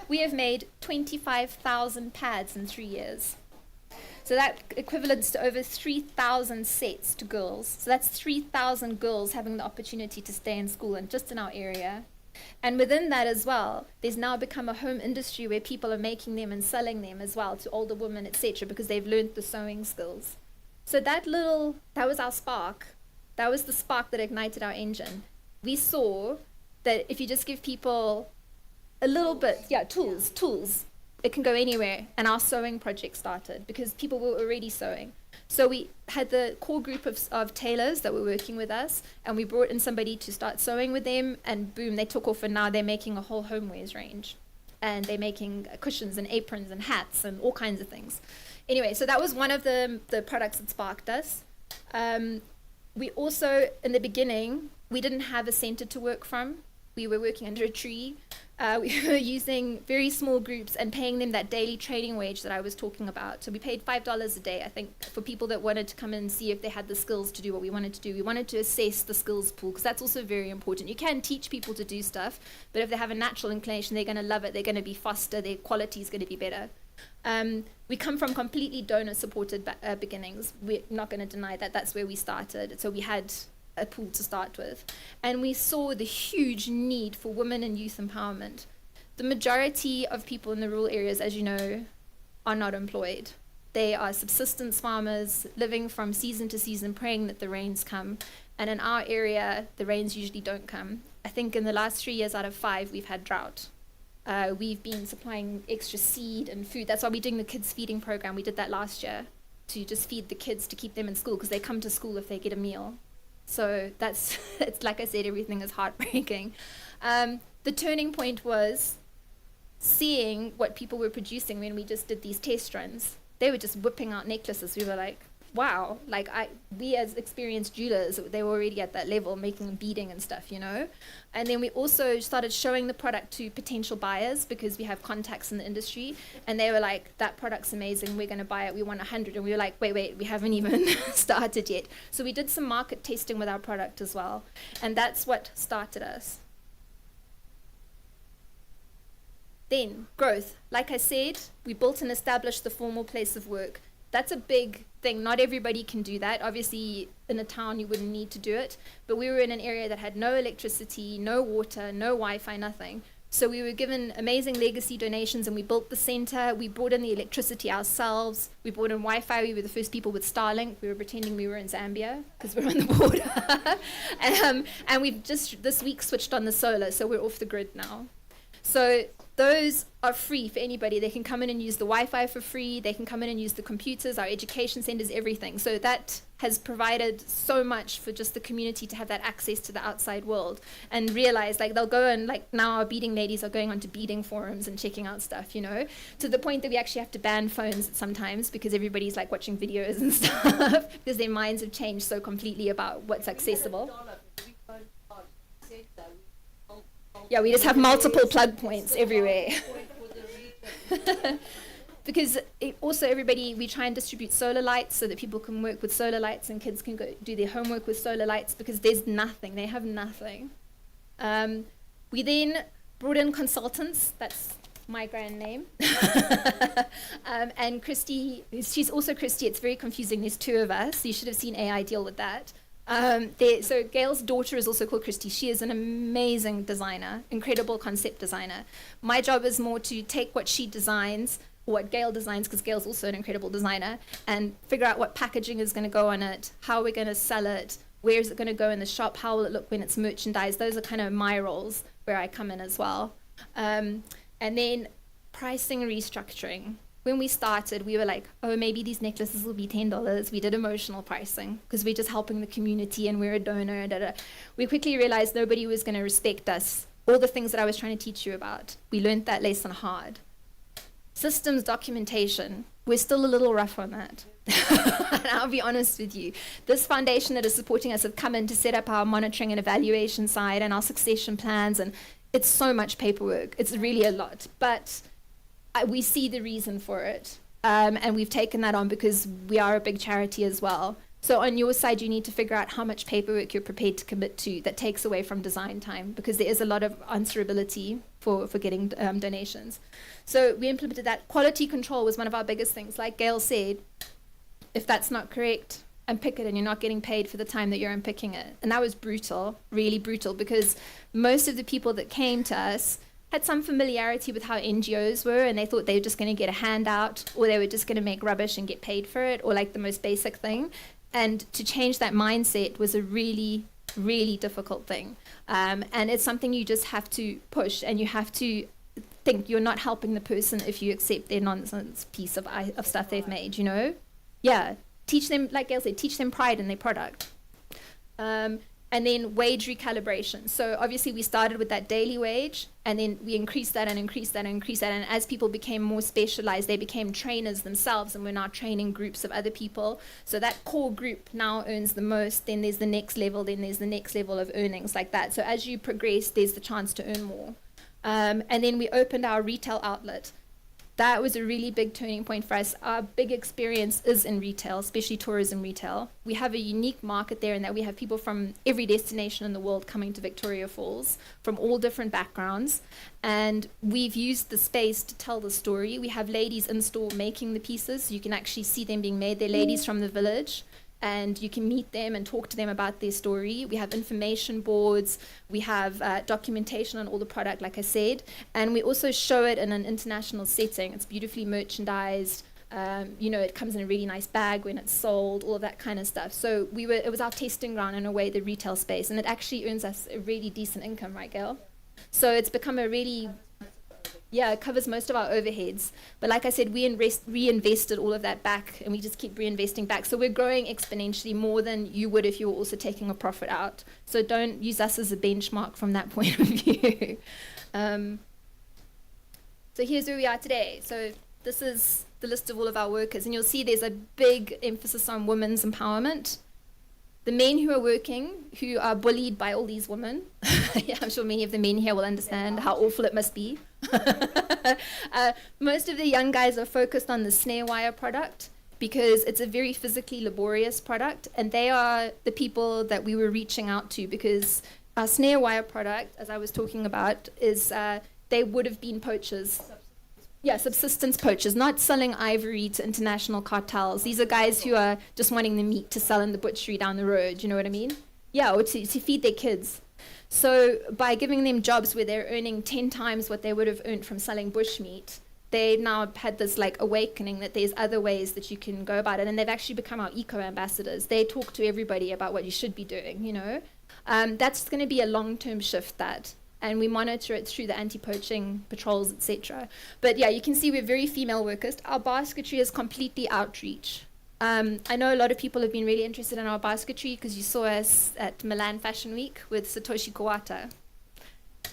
We have made 25,000 pads in 3 years. So that equivalents to over 3,000 sets to girls. So that's 3,000 girls having the opportunity to stay in school and just in our area. And within that as well, there's now become a home industry where people are making them and selling them as well to older women, etc., because they've learned the sewing skills. So that was our spark. That was the spark that ignited our engine. We saw that if you just give people a little bit, tools, it can go anywhere. And our sewing project started because people were already sewing. So we had the core group of tailors that were working with us, and we brought in somebody to start sewing with them, and boom, they took off, and now they're making a whole homewares range. And they're making cushions and aprons and hats and all kinds of things. Anyway, so that was one of the products that sparked us. We also, in the beginning, we didn't have a center to work from. We were working under a tree. We were using very small groups and paying them that daily training wage that I was talking about. So we paid $5 a day, I think, for people that wanted to come in and see if they had the skills to do what we wanted to do. We wanted to assess the skills pool, because that's also very important. You can teach people to do stuff, but if they have a natural inclination, they're going to love it. They're going to be faster. Their quality is going to be better. We come from completely donor-supported beginnings. We're not going to deny that. That's where we started. So we had a pool to start with. And we saw the huge need for women and youth empowerment. The majority of people in the rural areas, as you know, are not employed. They are subsistence farmers living from season to season, praying that the rains come. And in our area, the rains usually don't come. I think in the last 3 years out of 5, we've had drought. We've been supplying extra seed and food. That's why we're doing the kids feeding program. We did that last year to just feed the kids to keep them in school, because they come to school if they get a meal. So it's like I said, everything is heartbreaking. The turning point was seeing what people were producing when we just did these test runs. They were just whipping out necklaces. We were like, wow, we as experienced jewelers, they were already at that level, making beading and stuff, you know. And then we also started showing the product to potential buyers, because we have contacts in the industry, and they were like, that product's amazing, we're going to buy it, we want 100. And we were like, wait, we haven't even started yet. So we did some market testing with our product as well, and that's what started us. Then growth. Like I said, we built and established the formal place of work. That's a big thing. Not everybody can do that. Obviously, in a town, you wouldn't need to do it. But we were in an area that had no electricity, no water, no Wi-Fi, nothing. So we were given amazing legacy donations, and we built the center. We brought in the electricity ourselves. We brought in Wi-Fi. We were the first people with Starlink. We were pretending we were in Zambia because we're on the border. And we've just this week switched on the solar, so we're off the grid now. So those are free for anybody. They can come in and use the Wi-Fi for free. They can come in and use the computers, our education centers, everything. So that has provided so much for just the community to have that access to the outside world and realize, like, they'll go and, like, now our beading ladies are going onto beading forums and checking out stuff, you know, to the point that we actually have to ban phones sometimes because everybody's, like, watching videos and stuff because their minds have changed so completely about what's accessible. Yeah, we just have multiple plug points everywhere. Because also everybody, we try and distribute solar lights so that people can work with solar lights and kids can go do their homework with solar lights because there's nothing. They have nothing. We then brought in consultants. That's my grand name. And Christie, she's also Christie. It's very confusing. There's two of us. You should have seen AI deal with that. So Gail's daughter is also called Christie. She is an amazing designer, incredible concept designer. My job is more to take what she designs, what Gail designs, because Gail's also an incredible designer, and figure out what packaging is going to go on it, how we're going to sell it, where is it going to go in the shop, how will it look when it's merchandised. Those are kind of my roles where I come in as well. And then pricing and restructuring. When we started, we were like, oh, maybe these necklaces will be $10. We did emotional pricing because we're just helping the community and we're a donor. Da, da. We quickly realized nobody was going to respect us. All the things that I was trying to teach you about, we learned that lesson hard. Systems documentation, we're still a little rough on that. And I'll be honest with you. This foundation that is supporting us have come in to set up our monitoring and evaluation side and our succession plans, and it's so much paperwork. It's really a lot. But we see the reason for it, and we've taken that on because we are a big charity as well. So on your side, you need to figure out how much paperwork you're prepared to commit to that takes away from design time, because there is a lot of answerability for getting donations. So we implemented that. Quality control was one of our biggest things. Like Gail said, if that's not correct, unpick it, and you're not getting paid for the time that you're unpicking it. And that was brutal, really brutal, because most of the people that came to us had some familiarity with how NGOs were, and they thought they were just going to get a handout, or they were just going to make rubbish and get paid for it, or like the most basic thing. And to change that mindset was a really, really difficult thing. And it's something you just have to push, and you have to think you're not helping the person if you accept their nonsense piece of stuff they've made, you know? Yeah, teach them, like Gail said, teach them pride in their product. And then wage recalibration. So obviously we started with that daily wage, and then we increased that and increased that and increased that. And as people became more specialized, they became trainers themselves, and we're now training groups of other people. So that core group now earns the most. Then there's the next level. Then there's the next level of earnings, like that. So as you progress, there's the chance to earn more. And then we opened our retail outlet. That was a really big turning point for us. Our big experience is in retail, especially tourism retail. We have a unique market there in that we have people from every destination in the world coming to Victoria Falls from all different backgrounds. And we've used the space to tell the story. We have ladies in store making the pieces. You can actually see them being made. They're ladies from the village, and you can meet them and talk to them about their story. We have information boards, we have documentation on all the product, like I said, and we also show it in an international setting. It's beautifully merchandised, you know, it comes in a really nice bag when it's sold, all of that kind of stuff. So it was our testing ground in a way, the retail space, and it actually earns us a really decent income, right, Gail? So it's become a really, yeah, it covers most of our overheads. But like I said, we reinvested all of that back, and we just keep reinvesting back. So we're growing exponentially more than you would if you were also taking a profit out. So don't use us as a benchmark from that point of view. So here's where we are today. So this is the list of all of our workers, and you'll see there's a big emphasis on women's empowerment. The men who are working, who are bullied by all these women, yeah, I'm sure many of the men here will understand how awful it must be. Most of the young guys are focused on the snare wire product because it's a very physically laborious product, and they are the people that we were reaching out to, because our snare wire product, as I was talking about, is they would have been poachers. Yeah, subsistence poachers, not selling ivory to international cartels. These are guys who are just wanting the meat to sell in the butchery down the road, you know what I mean? Yeah, or to feed their kids. So by giving them jobs where they're earning 10 times what they would have earned from selling bushmeat, they now had this like awakening that there's other ways that you can go about it, and they've actually become our eco-ambassadors. They talk to everybody about what you should be doing, you know. That's going to be a long-term shift, and we monitor it through the anti-poaching patrols, etc. But yeah, you can see we're very female-workers. Our basketry is completely outreach. I know a lot of people have been really interested in our basketry because you saw us at Milan Fashion Week with Satoshi Kawata.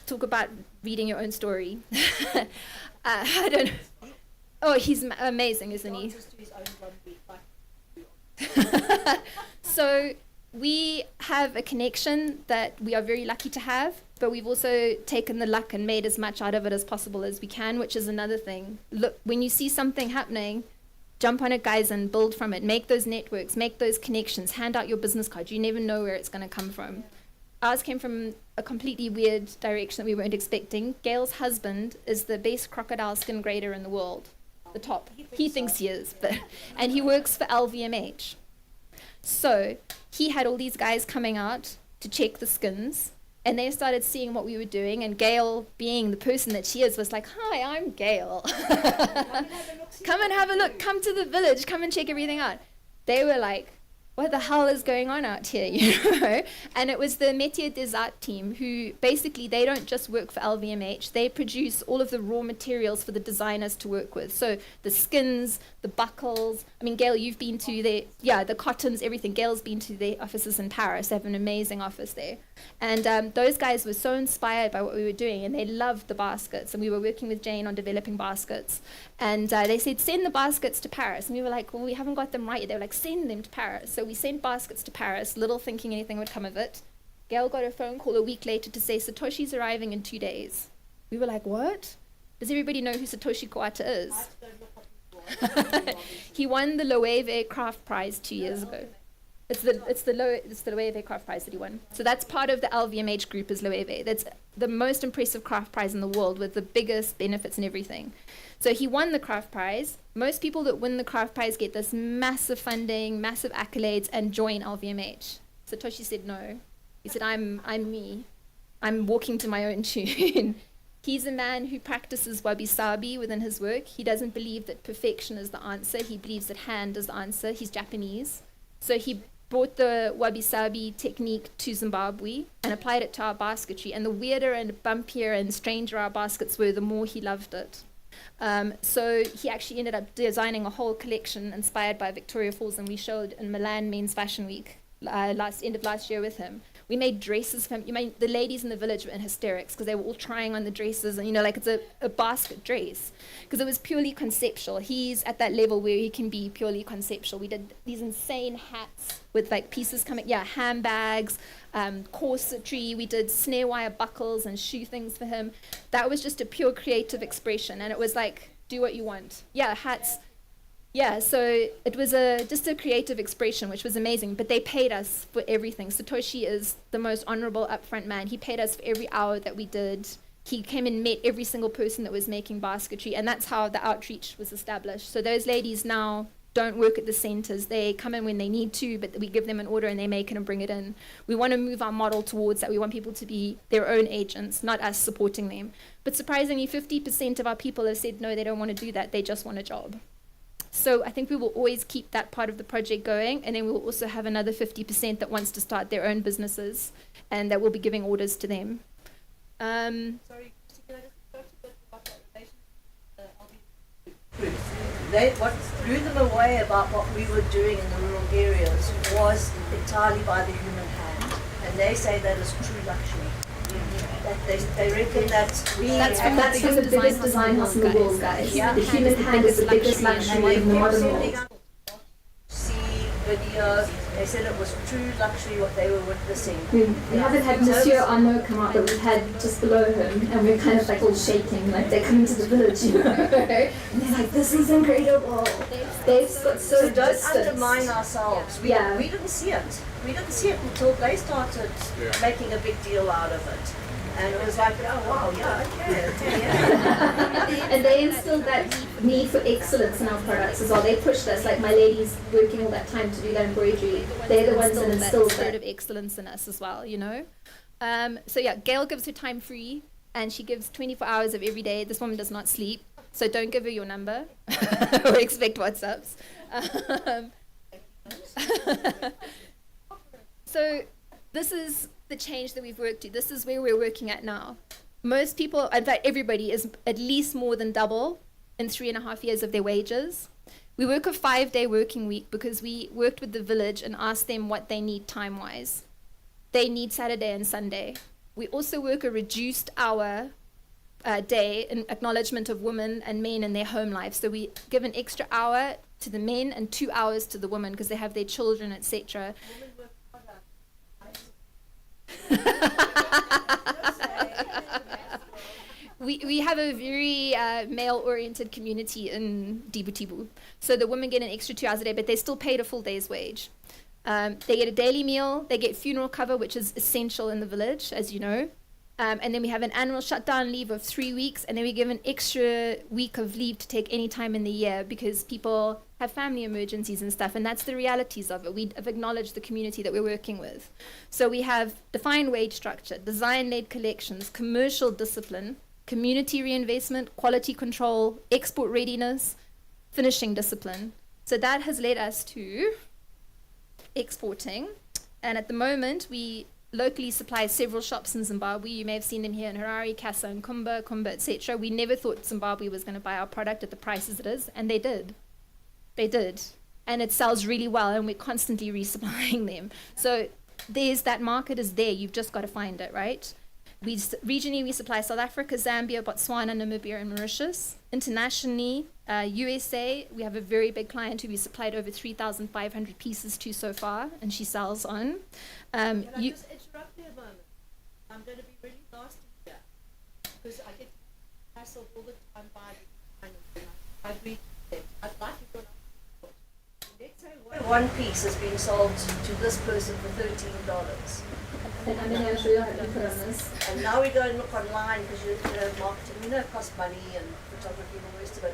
Talk about reading your own story. I don't know. Oh, he's amazing, isn't he? So we have a connection that we are very lucky to have, but we've also taken the luck and made as much out of it as possible as we can, which is another thing. Look, when you see something happening, jump on it, guys, and build from it. Make those networks, make those connections, hand out your business card. You never know where it's going to come from. Ours came from a completely weird direction that we weren't expecting. Gail's husband is the best crocodile skin grader in the world, the top. He thinks he is, and he works for LVMH. So he had all these guys coming out to check the skins, and they started seeing what we were doing, and Gail, being the person that she is, was like, "Hi, I'm Gail. Come and have a look. Come to the village. Come and check everything out." They were like, "What the hell is going on out here?" You know? And it was the Métier des Arts team who basically, they don't just work for LVMH, they produce all of the raw materials for the designers to work with. So the skins, the buckles. I mean, Gail, you've been to the cottons, everything. Gail's been to their offices in Paris. They have an amazing office there. And those guys were so inspired by what we were doing, and they loved the baskets. And we were working with Jane on developing baskets. And they said, "Send the baskets to Paris." And we were like, "Well, we haven't got them right yet." They were like, "Send them to Paris." So we sent baskets to Paris, little thinking anything would come of it. Gail got a phone call a week later to say, "Satoshi's arriving in 2 days." We were like, "What? Does everybody know who Satoshi Kawata is?" He won the Loewe Craft Prize 2 years ago. It's the Loewe Craft Prize that he won. So that's part of the LVMH group is Loewe. That's the most impressive craft prize in the world with the biggest benefits and everything. So he won the craft prize. Most people that win the craft prize get this massive funding, massive accolades, and join LVMH. Satoshi said no. He said, I'm me. I'm walking to my own tune. He's a man who practices wabi-sabi within his work. He doesn't believe that perfection is the answer. He believes that hand is the answer. He's Japanese. So he brought the wabi-sabi technique to Zimbabwe and applied it to our basketry. And the weirder and bumpier and stranger our baskets were, the more he loved it. So he actually ended up designing a whole collection inspired by Victoria Falls, and we showed in Milan Men's Fashion Week end of last year with him. We made dresses for him. The ladies in the village were in hysterics because they were all trying on the dresses, and like it's a basket dress because it was purely conceptual. He's at that level where he can be purely conceptual. We did these insane hats with like pieces coming, handbags, corsetry. We did snare wire buckles and shoe things for him. That was just a pure creative expression, and it was like, do what you want. Hats. So it was just a creative expression, which was amazing, but they paid us for everything. Satoshi is the most honorable upfront man. He paid us for every hour that we did. He came and met every single person that was making basketry, and that's how the outreach was established. So those ladies now don't work at the centers. They come in when they need to, but we give them an order and they make it and bring it in. We want to move our model towards that. We want people to be their own agents, not us supporting them. But surprisingly, 50% of our people have said no, they don't want to do that. They just want a job. So I think we will always keep that part of the project going, and then we will also have another 50% that wants to start their own businesses, and that will be giving orders to them. Sorry, Christie, can I just talk a bit about that relation? What blew them away about what we were doing in the rural areas was entirely by the human hand, and they say that is true luxury. They reckon that's from the biggest design house in the world, guys. The human hand is the biggest luxury in the modern world. See video, they said it was true luxury what they were witnessing. We haven't had Monsieur Arnaud come out, but we've had just below him, and we're kind of like all shaking, like they're coming to the village, And they're like, this is incredible. They've got so don't undermine ourselves. We didn't see it. We didn't see it until they started making a big deal out of it. And it was like, oh wow, yeah, okay. And they instilled that need for excellence in our products as well. They pushed us, like my ladies working all that time to do that embroidery. They're the ones that instilled spirit that. of excellence in us as well, you know. So yeah, Gail gives her time free, and she gives 24 hours of every day. This woman does not sleep, so don't give her your number or expect WhatsApps. So this is the change that we've worked to. This is where we're working at now. Most people, in fact everybody, is at least more than double in 3.5 years of their wages. We work a 5-day working week because we worked with the village and asked them what they need time-wise. They need Saturday and Sunday. We also work a reduced hour day in acknowledgement of women and men in their home life. So we give an extra hour to the men and 2 hours to the women because they have their children, etc. We have a very male-oriented community in Dibutibu. So the women get an extra 2 hours a day, but they're still paid a full day's wage. They get a daily meal. They get funeral cover, which is essential in the village, as you know. And then we have an annual shutdown leave of 3 weeks, and then we give an extra week of leave to take any time in the year because people have family emergencies and stuff, and that's the realities of it. We have acknowledged the community that we're working with. So we have defined wage structure, design-led collections, commercial discipline, community reinvestment, quality control, export readiness, finishing discipline. So that has led us to exporting, and at the moment we locally supply several shops in Zimbabwe. You may have seen them here in Harare, Kassa, and Kumba, etc. We never thought Zimbabwe was going to buy our product at the prices it is, and they did. They did. And it sells really well, and we're constantly resupplying them. So there's that market is there. You've just got to find it, right? Regionally, we supply South Africa, Zambia, Botswana, Namibia, and Mauritius. Internationally, USA, we have a very big client who we supplied over 3,500 pieces to so far, and she sells on. Can I just interrupt you a moment? I'm going to be really nasty here because I get hassled all the time by the kind of thing. I agree with them. I'd like to go on. Let's say one piece is being sold to this person for $13. And I'm going to show you how to put on this. And now we go and look online because you know marketing, we know it costs money and photography and all the rest of it.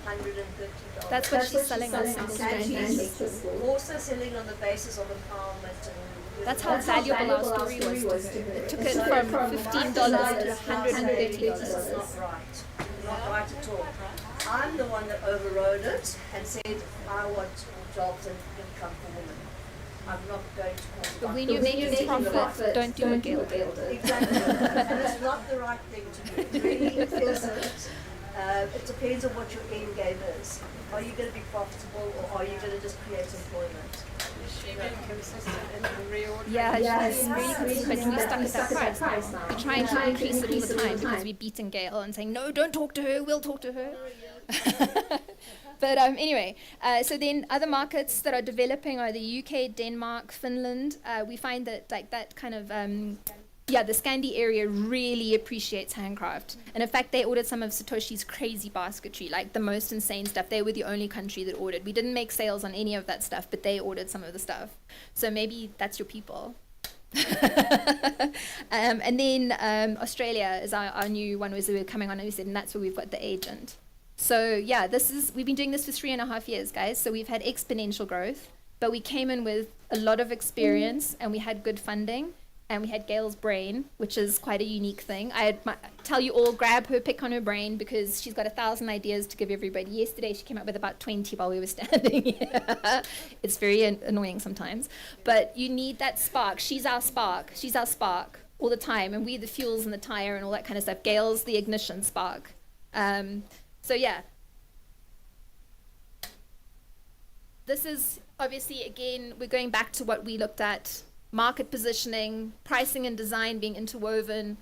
$130. That's what she's selling on single And strand. she's also selling on the basis of empowerment and That's how valuable our story was to her. It took it from $15 to $130. This is not right. Not right at all. I'm the one that overrode it and said I want jobs and income for women. I'm not going to call But when you're making profit, don't do what Gail did. Exactly. And it's not the right thing to do. It really isn't. It depends on what your end game is. Are you going to be profitable or are you going to just create employment? She been consistent in the reorder. Yeah, she's really consistent. We're stuck at that price now. We're trying to increase it all the time because we're beating Gail and saying, no, don't talk to her, we'll talk to her. But anyway, so then other markets that are developing are the UK, Denmark, Finland. We find that like that kind of, the Scandi area really appreciates handcraft. And in fact, they ordered some of Satoshi's crazy basketry, like the most insane stuff. They were the only country that ordered. We didn't make sales on any of that stuff, but they ordered some of the stuff. So maybe that's your people. And then Australia is our new one, was we're coming on, and we said, and that's where we've got the agent. So yeah, we've been doing this for 3.5 years, guys. So we've had exponential growth, but we came in with a lot of experience and we had good funding and we had Gail's brain, which is quite a unique thing. I tell you all, grab her, pick on her brain because she's got 1,000 ideas to give everybody. Yesterday she came up with about 20 while we were standing here. It's very annoying sometimes, but you need that spark. She's our spark. She's our spark all the time, and we're the fuels and the tire and all that kind of stuff. Gail's the ignition spark. So yeah, this is obviously, again, we're going back to what we looked at, market positioning, pricing and design being interwoven,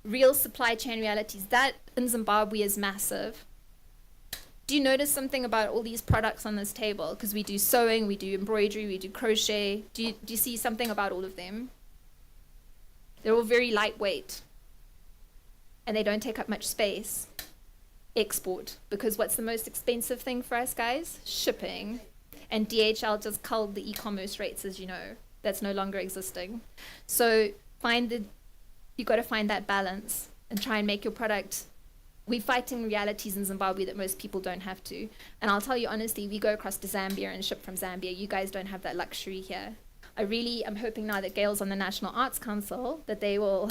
real supply chain realities. That in Zimbabwe is massive. Do you notice something about all these products on this table? Because we do sewing, we do embroidery, we do crochet. Do you see something about all of them? They're all very lightweight and they don't take up much space. Export, because what's the most expensive thing for us, guys? Shipping. And DHL just culled the e-commerce rates, as you know. That's no longer existing. So find the you got to find that balance and try and make your product. We're fighting realities in Zimbabwe that most people don't have to. And I'll tell you honestly, we go across to Zambia and ship from Zambia. You guys don't have that luxury here. I really am hoping now that Gail's on the National Arts Council that they will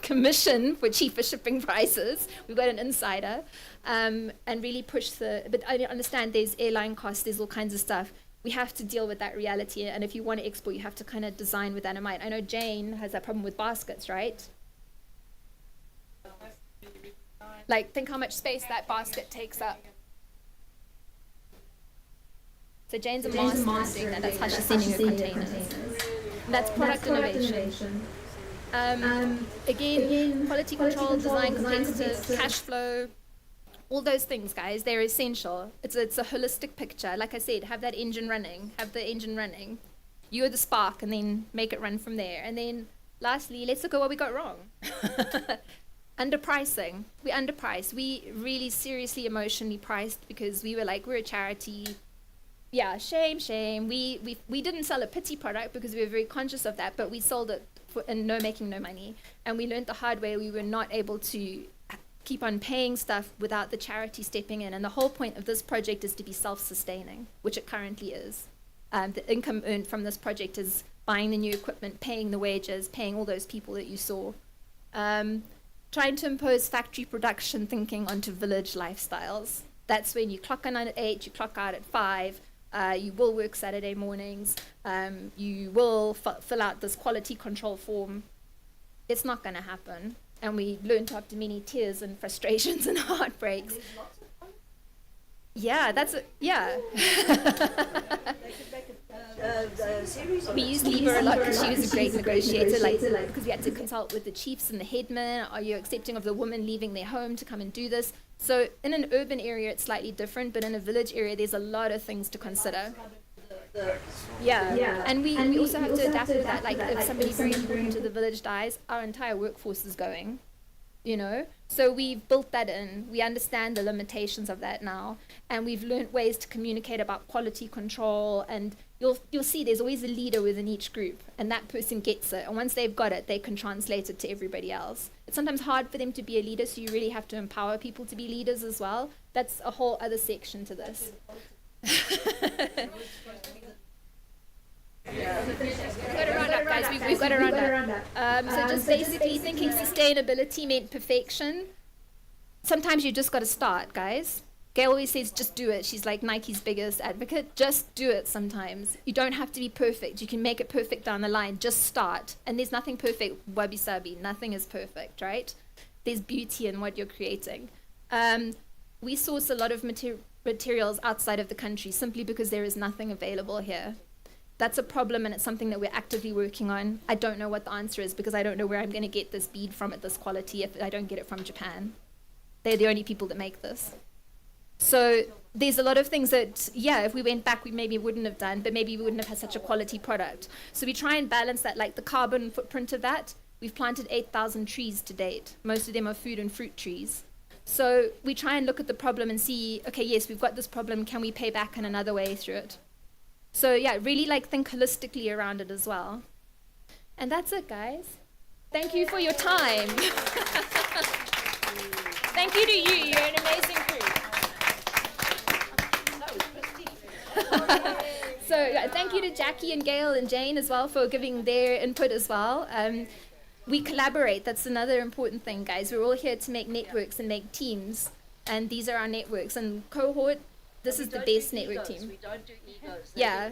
commission for cheaper shipping prices. We've got an insider, and really push but I understand there's airline costs, there's all kinds of stuff. We have to deal with that reality, and if you want to export, you have to kind of design with that in mind. I know Jane has that problem with baskets, right? Like, think how much space that basket takes up. So Jane's a master doing that. That's how she's sending her containers. And that's product innovation. Again, quality control, design competitive, cash flow, all those things, guys, they're essential. It's a holistic picture. Like I said, have that engine running, have the engine running. You're the spark, and then make it run from there. And then lastly, let's look at what we got wrong. Underpricing. We underpriced. We really seriously emotionally priced because we were like, we're a charity. Yeah, shame. We didn't sell a pity product because we were very conscious of that, but we sold it and making no money. And we learned the hard way we were not able to keep on paying stuff without the charity stepping in. And the whole point of this project is to be self-sustaining, which it currently is. The income earned from this project is buying the new equipment, paying the wages, paying all those people that you saw. Trying to impose factory production thinking onto village lifestyles. That's when you clock in at 8, you clock out at 5. You will work Saturday mornings. You will fill out this quality control form. It's not going to happen. And we learned after many tears and frustrations and heartbreaks. Yeah, we used Lever a lot because she was a great negotiator, because we had to consult with the chiefs and the headmen. Are you accepting of the woman leaving their home to come and do this? So in an urban area, it's slightly different, but in a village area, there's a lot of things to consider. Yeah. And we also have to adapt with that. Like, if somebody very important to the village dies, our entire workforce is going, So we've built that in. We understand the limitations of that now, and we've learned ways to communicate about quality control. And you'll see there's always a leader within each group, and that person gets it. And once they've got it, they can translate it to everybody else. It's sometimes hard for them to be a leader, so you really have to empower people to be leaders as well. That's a whole other section to this. We've got to round up, guys. We've got to round up. So just basically thinking sustainability meant perfection. Sometimes you just got to start, guys. Gail always says, just do it. She's like Nike's biggest advocate. Just do it sometimes. You don't have to be perfect. You can make it perfect down the line. Just start. And there's nothing perfect, wabi-sabi. Nothing is perfect, right? There's beauty in what you're creating. We source a lot of materials outside of the country simply because there is nothing available here. That's a problem, and it's something that we're actively working on. I don't know what the answer is because I don't know where I'm going to get this bead from at this quality if I don't get it from Japan. They're the only people that make this. So there's a lot of things that, if we went back, we maybe wouldn't have done, but maybe we wouldn't have had such a quality product. So we try and balance that, like the carbon footprint of that. We've planted 8,000 trees to date. Most of them are food and fruit trees. So we try and look at the problem and see, okay, yes, we've got this problem. Can we pay back in another way through it? So really think holistically around it as well. And that's it, guys. Thank you for your time. Thank you to you. You're an amazing crew. So thank you to Jackie and Gail and Jane as well for giving their input as well. We collaborate. That's another important thing, guys. We're all here to make networks and make teams. And these are our networks. And cohort, this is the best network team. We don't do egos. Yeah.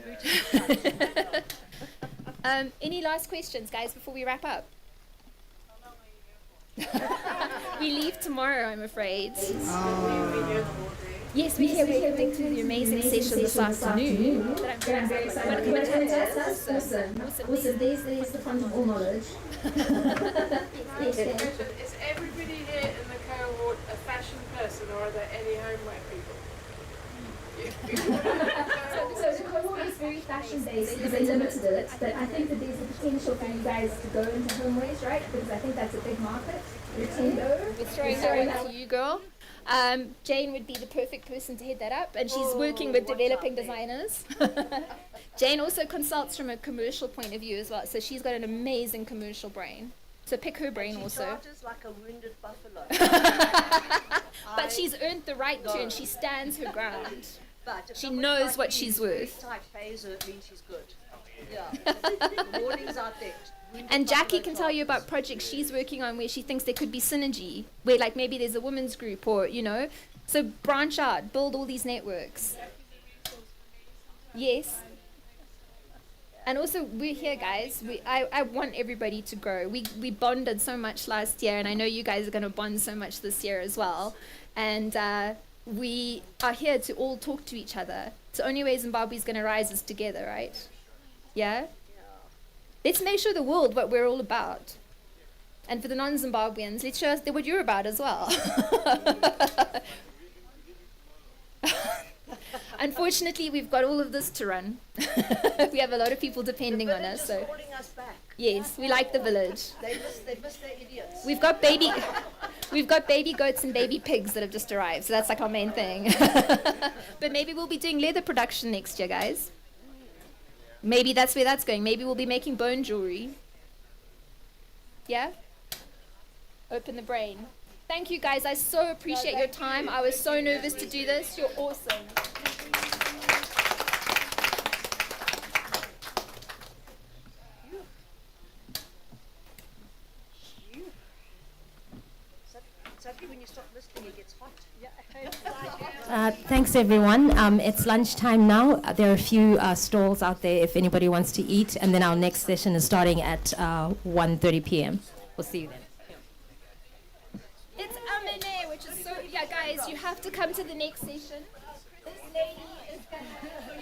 Any last questions, guys, before we wrap up? We leave tomorrow, I'm afraid. Yes, we're here. We're going to the amazing session this afternoon. That I'm very excited about. Awesome. There's the fun of all knowledge. Is everybody here in the cohort a fashion person, or are there any homeware people? So the cohort is very fashion based because they limited it, but I think that there's the potential for you guys to go into homewares, right? Because I think that's a big market. We're throwing that one to you, girl. Jane would be the perfect person to head that up, and she's working with developing designers. Jane also consults from a commercial point of view as well, so she's got an amazing commercial brain. So pick her brain She also. charges like a wounded buffalo. But she's earned the right to, and she stands her ground. But if She somebody knows like what me she's who's very worth. tight pays her, it means she's good. Yeah. The warning's out there. Wounded And Jackie buffalo can tell you charges. about projects she's working on where she thinks there could be synergy, where like maybe there's a women's group or, you know, so branch out, build all these networks. Yes. And also we're here, guys. I want everybody to grow. We bonded so much last year, and I know you guys are going to bond so much this year as well. And we are here to all talk to each other. It's the only way Zimbabwe's going to rise is together, right? Yeah? Let's make sure the world what we're all about. And for the non-Zimbabweans, let's show us what you're about as well. Unfortunately, we've got all of this to run. We have a lot of people depending on us. So Calling us back. yes, we like the village. They miss their idiots. We've got baby goats and baby pigs that have just arrived. So that's like our main thing. But maybe we'll be doing leather production next year, guys. Maybe that's where that's going. Maybe we'll be making bone jewelry. Yeah? Open the brain. Thank you, guys. I so appreciate your time. I was so nervous to do this. You're awesome. Suddenly when you stop listening, it gets hot. Thanks, everyone. It's lunchtime now. There are a few stalls out there if anybody wants to eat. And then our next session is starting at 1:30 p.m. We'll see you then. It's Amene, which is so... Yeah, guys, you have to come to the next session. This lady is going to...